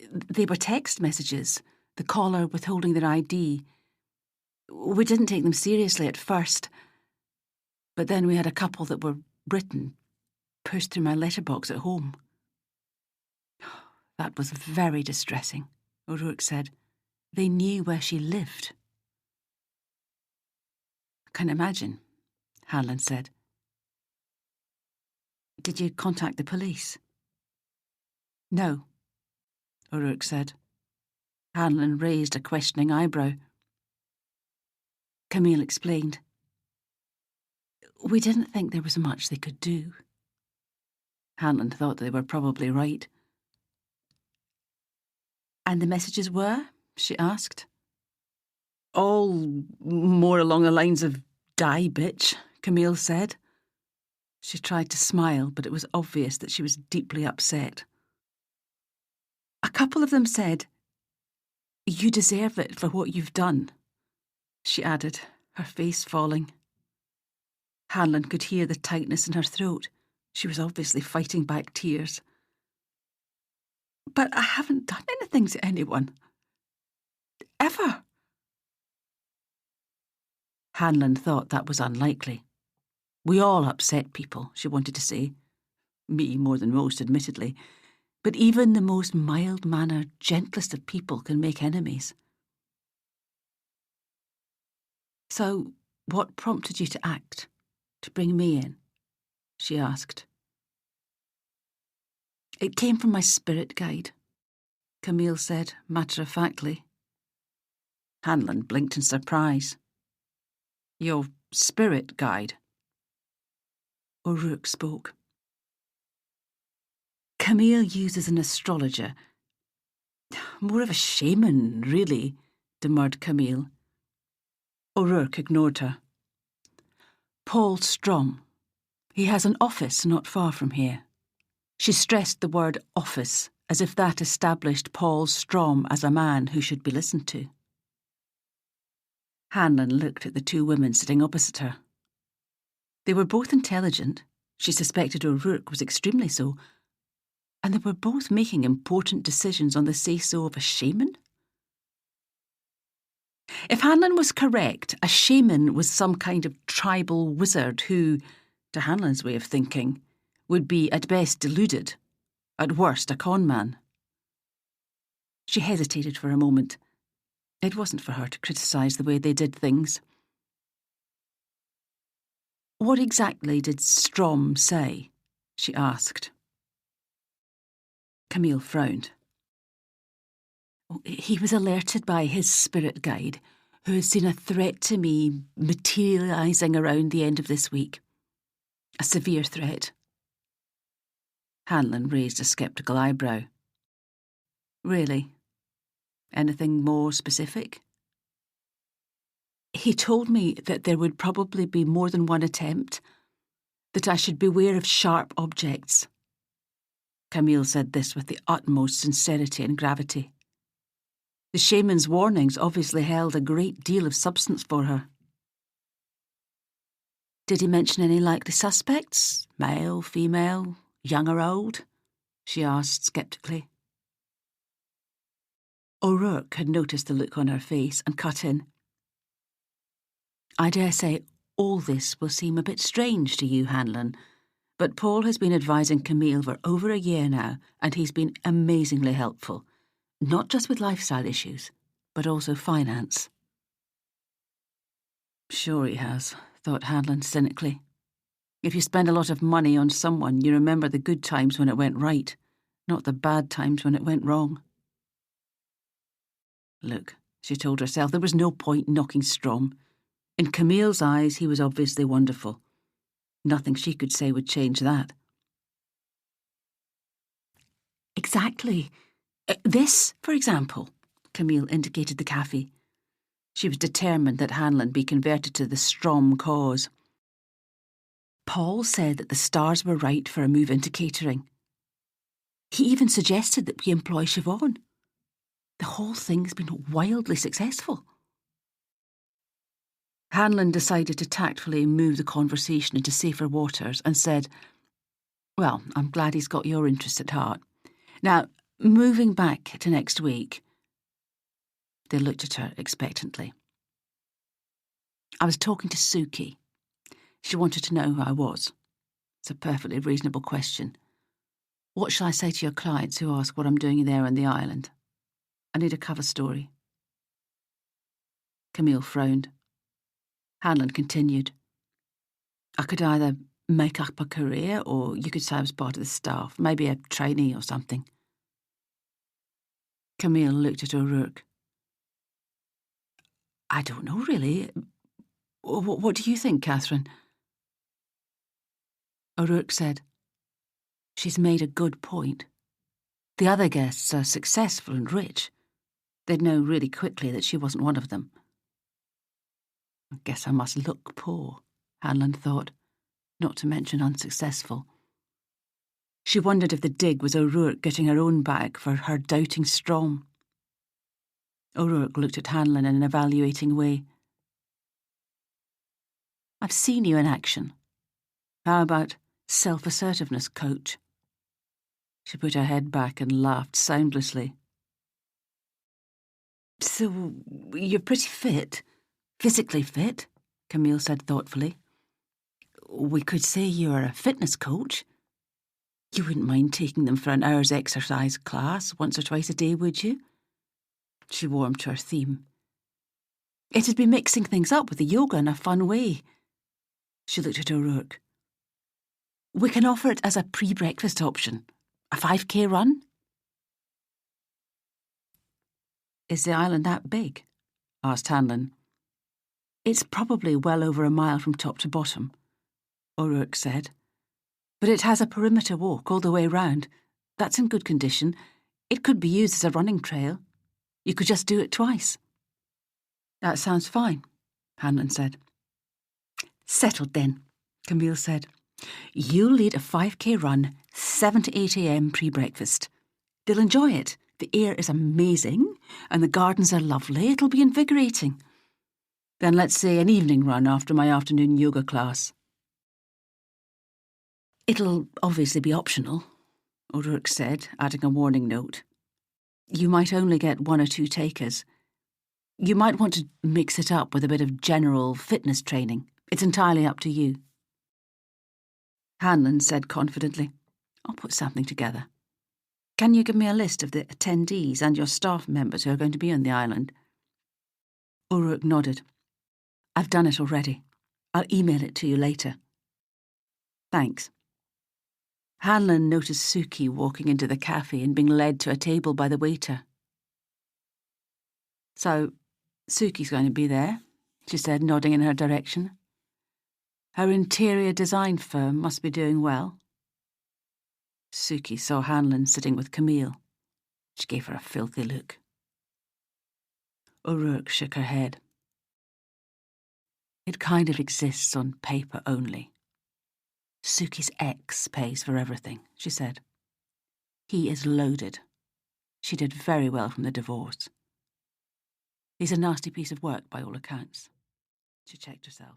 "They were text messages, the caller withholding their ID. We didn't take them seriously at first, but then we had a couple that were written, pushed through my letterbox at home." "That was very distressing," O'Rourke said. "They knew where she lived." "I can imagine," Hanlon said. "Did you contact the police?" "No," O'Rourke said. Hanlon raised a questioning eyebrow. Camille explained. "We didn't think there was much they could do." Hanlon thought they were probably right. "And the messages were?" she asked. "All more along the lines of, 'Die, bitch,'" Camille said. She tried to smile, but it was obvious that she was deeply upset. "A couple of them said, 'You deserve it for what you've done,'" she added, her face falling. Hanlon could hear the tightness in her throat. She was obviously fighting back tears. "But I haven't done anything to anyone. Ever." Hanlon thought that was unlikely. "We all upset people," she wanted to say. Me more than most, admittedly. But even the most mild-mannered, gentlest of people can make enemies. "So, what prompted you to act? To bring me in?" she asked. "It came from my spirit guide," Camille said, matter-of-factly. Hanlon blinked in surprise. "Your spirit guide?" O'Rourke spoke. "Camille uses an astrologer. More of a shaman, really," demurred Camille. O'Rourke ignored her. "Paul Strom. He has an office not far from here." She stressed the word office, as if that established Paul Strom as a man who should be listened to. Hanlon looked at the two women sitting opposite her. They were both intelligent. She suspected O'Rourke was extremely so. And they were both making important decisions on the say-so of a shaman? If Hanlon was correct, a shaman was some kind of tribal wizard who, to Hanlon's way of thinking, would be at best deluded, at worst a con man. She hesitated for a moment. It wasn't for her to criticise the way they did things. "What exactly did Strom say?" she asked. Camille frowned. "He was alerted by his spirit guide, who has seen a threat to me materialising around the end of this week. A severe threat." Hanlon raised a sceptical eyebrow. "Really? Anything more specific?" "He told me that there would probably be more than one attempt, that I should beware of sharp objects." Camille said this with the utmost sincerity and gravity. The shaman's warnings obviously held a great deal of substance for her. "Did he mention any likely suspects? Male, female, young or old?" she asked sceptically. O'Rourke had noticed the look on her face and cut in. "I dare say all this will seem a bit strange to you, Hanlon, but Paul has been advising Camille for over a year now, and he's been amazingly helpful, not just with lifestyle issues, but also finance." "Sure he has," thought Hanlon cynically. "If you spend a lot of money on someone, you remember the good times when it went right, not the bad times when it went wrong." Look, she told herself, there was no point knocking Strom. In Camille's eyes, he was obviously wonderful. Nothing she could say would change that. "Exactly. This, for example," Camille indicated the cafe. She was determined that Hanlon be converted to the Strom cause. "Paul said that the stars were right for a move into catering. He even suggested that we employ Siobhan. The whole thing's been wildly successful." Hanlon decided to tactfully move the conversation into safer waters and said, "Well, I'm glad he's got your interests at heart. Now, moving back to next week." They looked at her expectantly. "I was talking to Suki. She wanted to know who I was. It's a perfectly reasonable question. What shall I say to your clients who ask what I'm doing there on the island? I need a cover story." Camille frowned. Hanlon continued. "I could either make up a career, or you could say I was part of the staff, maybe a trainee or something." Camille looked at O'Rourke. "I don't know, really. What do you think, Catherine?" O'Rourke said, "She's made a good point. The other guests are successful and rich. They'd know really quickly that she wasn't one of them." "I guess I must look poor," Hanlon thought, not to mention unsuccessful. She wondered if the dig was O'Rourke getting her own back for her doubting Strom. O'Rourke looked at Hanlon in an evaluating way. "I've seen you in action. How about self-assertiveness, coach?" She put her head back and laughed soundlessly. "So, you're pretty fit, physically fit," Camille said thoughtfully. "We could say you're a fitness coach. You wouldn't mind taking them for an hour's exercise class once or twice a day, would you?" She warmed to her theme. It'd be mixing things up with the yoga in a fun way. She looked at O'Rourke. "We can offer it as a pre-breakfast option. A 5K run?" "Is the island that big?" asked Hanlon. "It's probably well over a mile from top to bottom," O'Rourke said. "But it has a perimeter walk all the way round. That's in good condition. It could be used as a running trail. You could just do it twice." "That sounds fine," Hanlon said. "Settled then," Camille said. You'll lead a 5K run, 7 to 8 a.m. pre-breakfast. They'll enjoy it. The air is amazing, and the gardens are lovely. It'll be invigorating. Then let's say an evening run after my afternoon yoga class. It'll obviously be optional, O'Rourke said, adding a warning note. You might only get 1 or 2 takers. You might want to mix it up with a bit of general fitness training. It's entirely up to you. Hanlon said confidently, I'll put something together. Can you give me a list of the attendees and your staff members who are going to be on the island? O'Rourke nodded. I've done it already. I'll email it to you later. Thanks. Hanlon noticed Suki walking into the cafe and being led to a table by the waiter. So, Suki's going to be there, she said, nodding in her direction. Her interior design firm must be doing well. Suki saw Hanlon sitting with Camille. She gave her a filthy look. O'Rourke shook her head. It kind of exists on paper only. Suki's ex pays for everything, she said. He is loaded. She did very well from the divorce. He's a nasty piece of work by all accounts. She checked herself.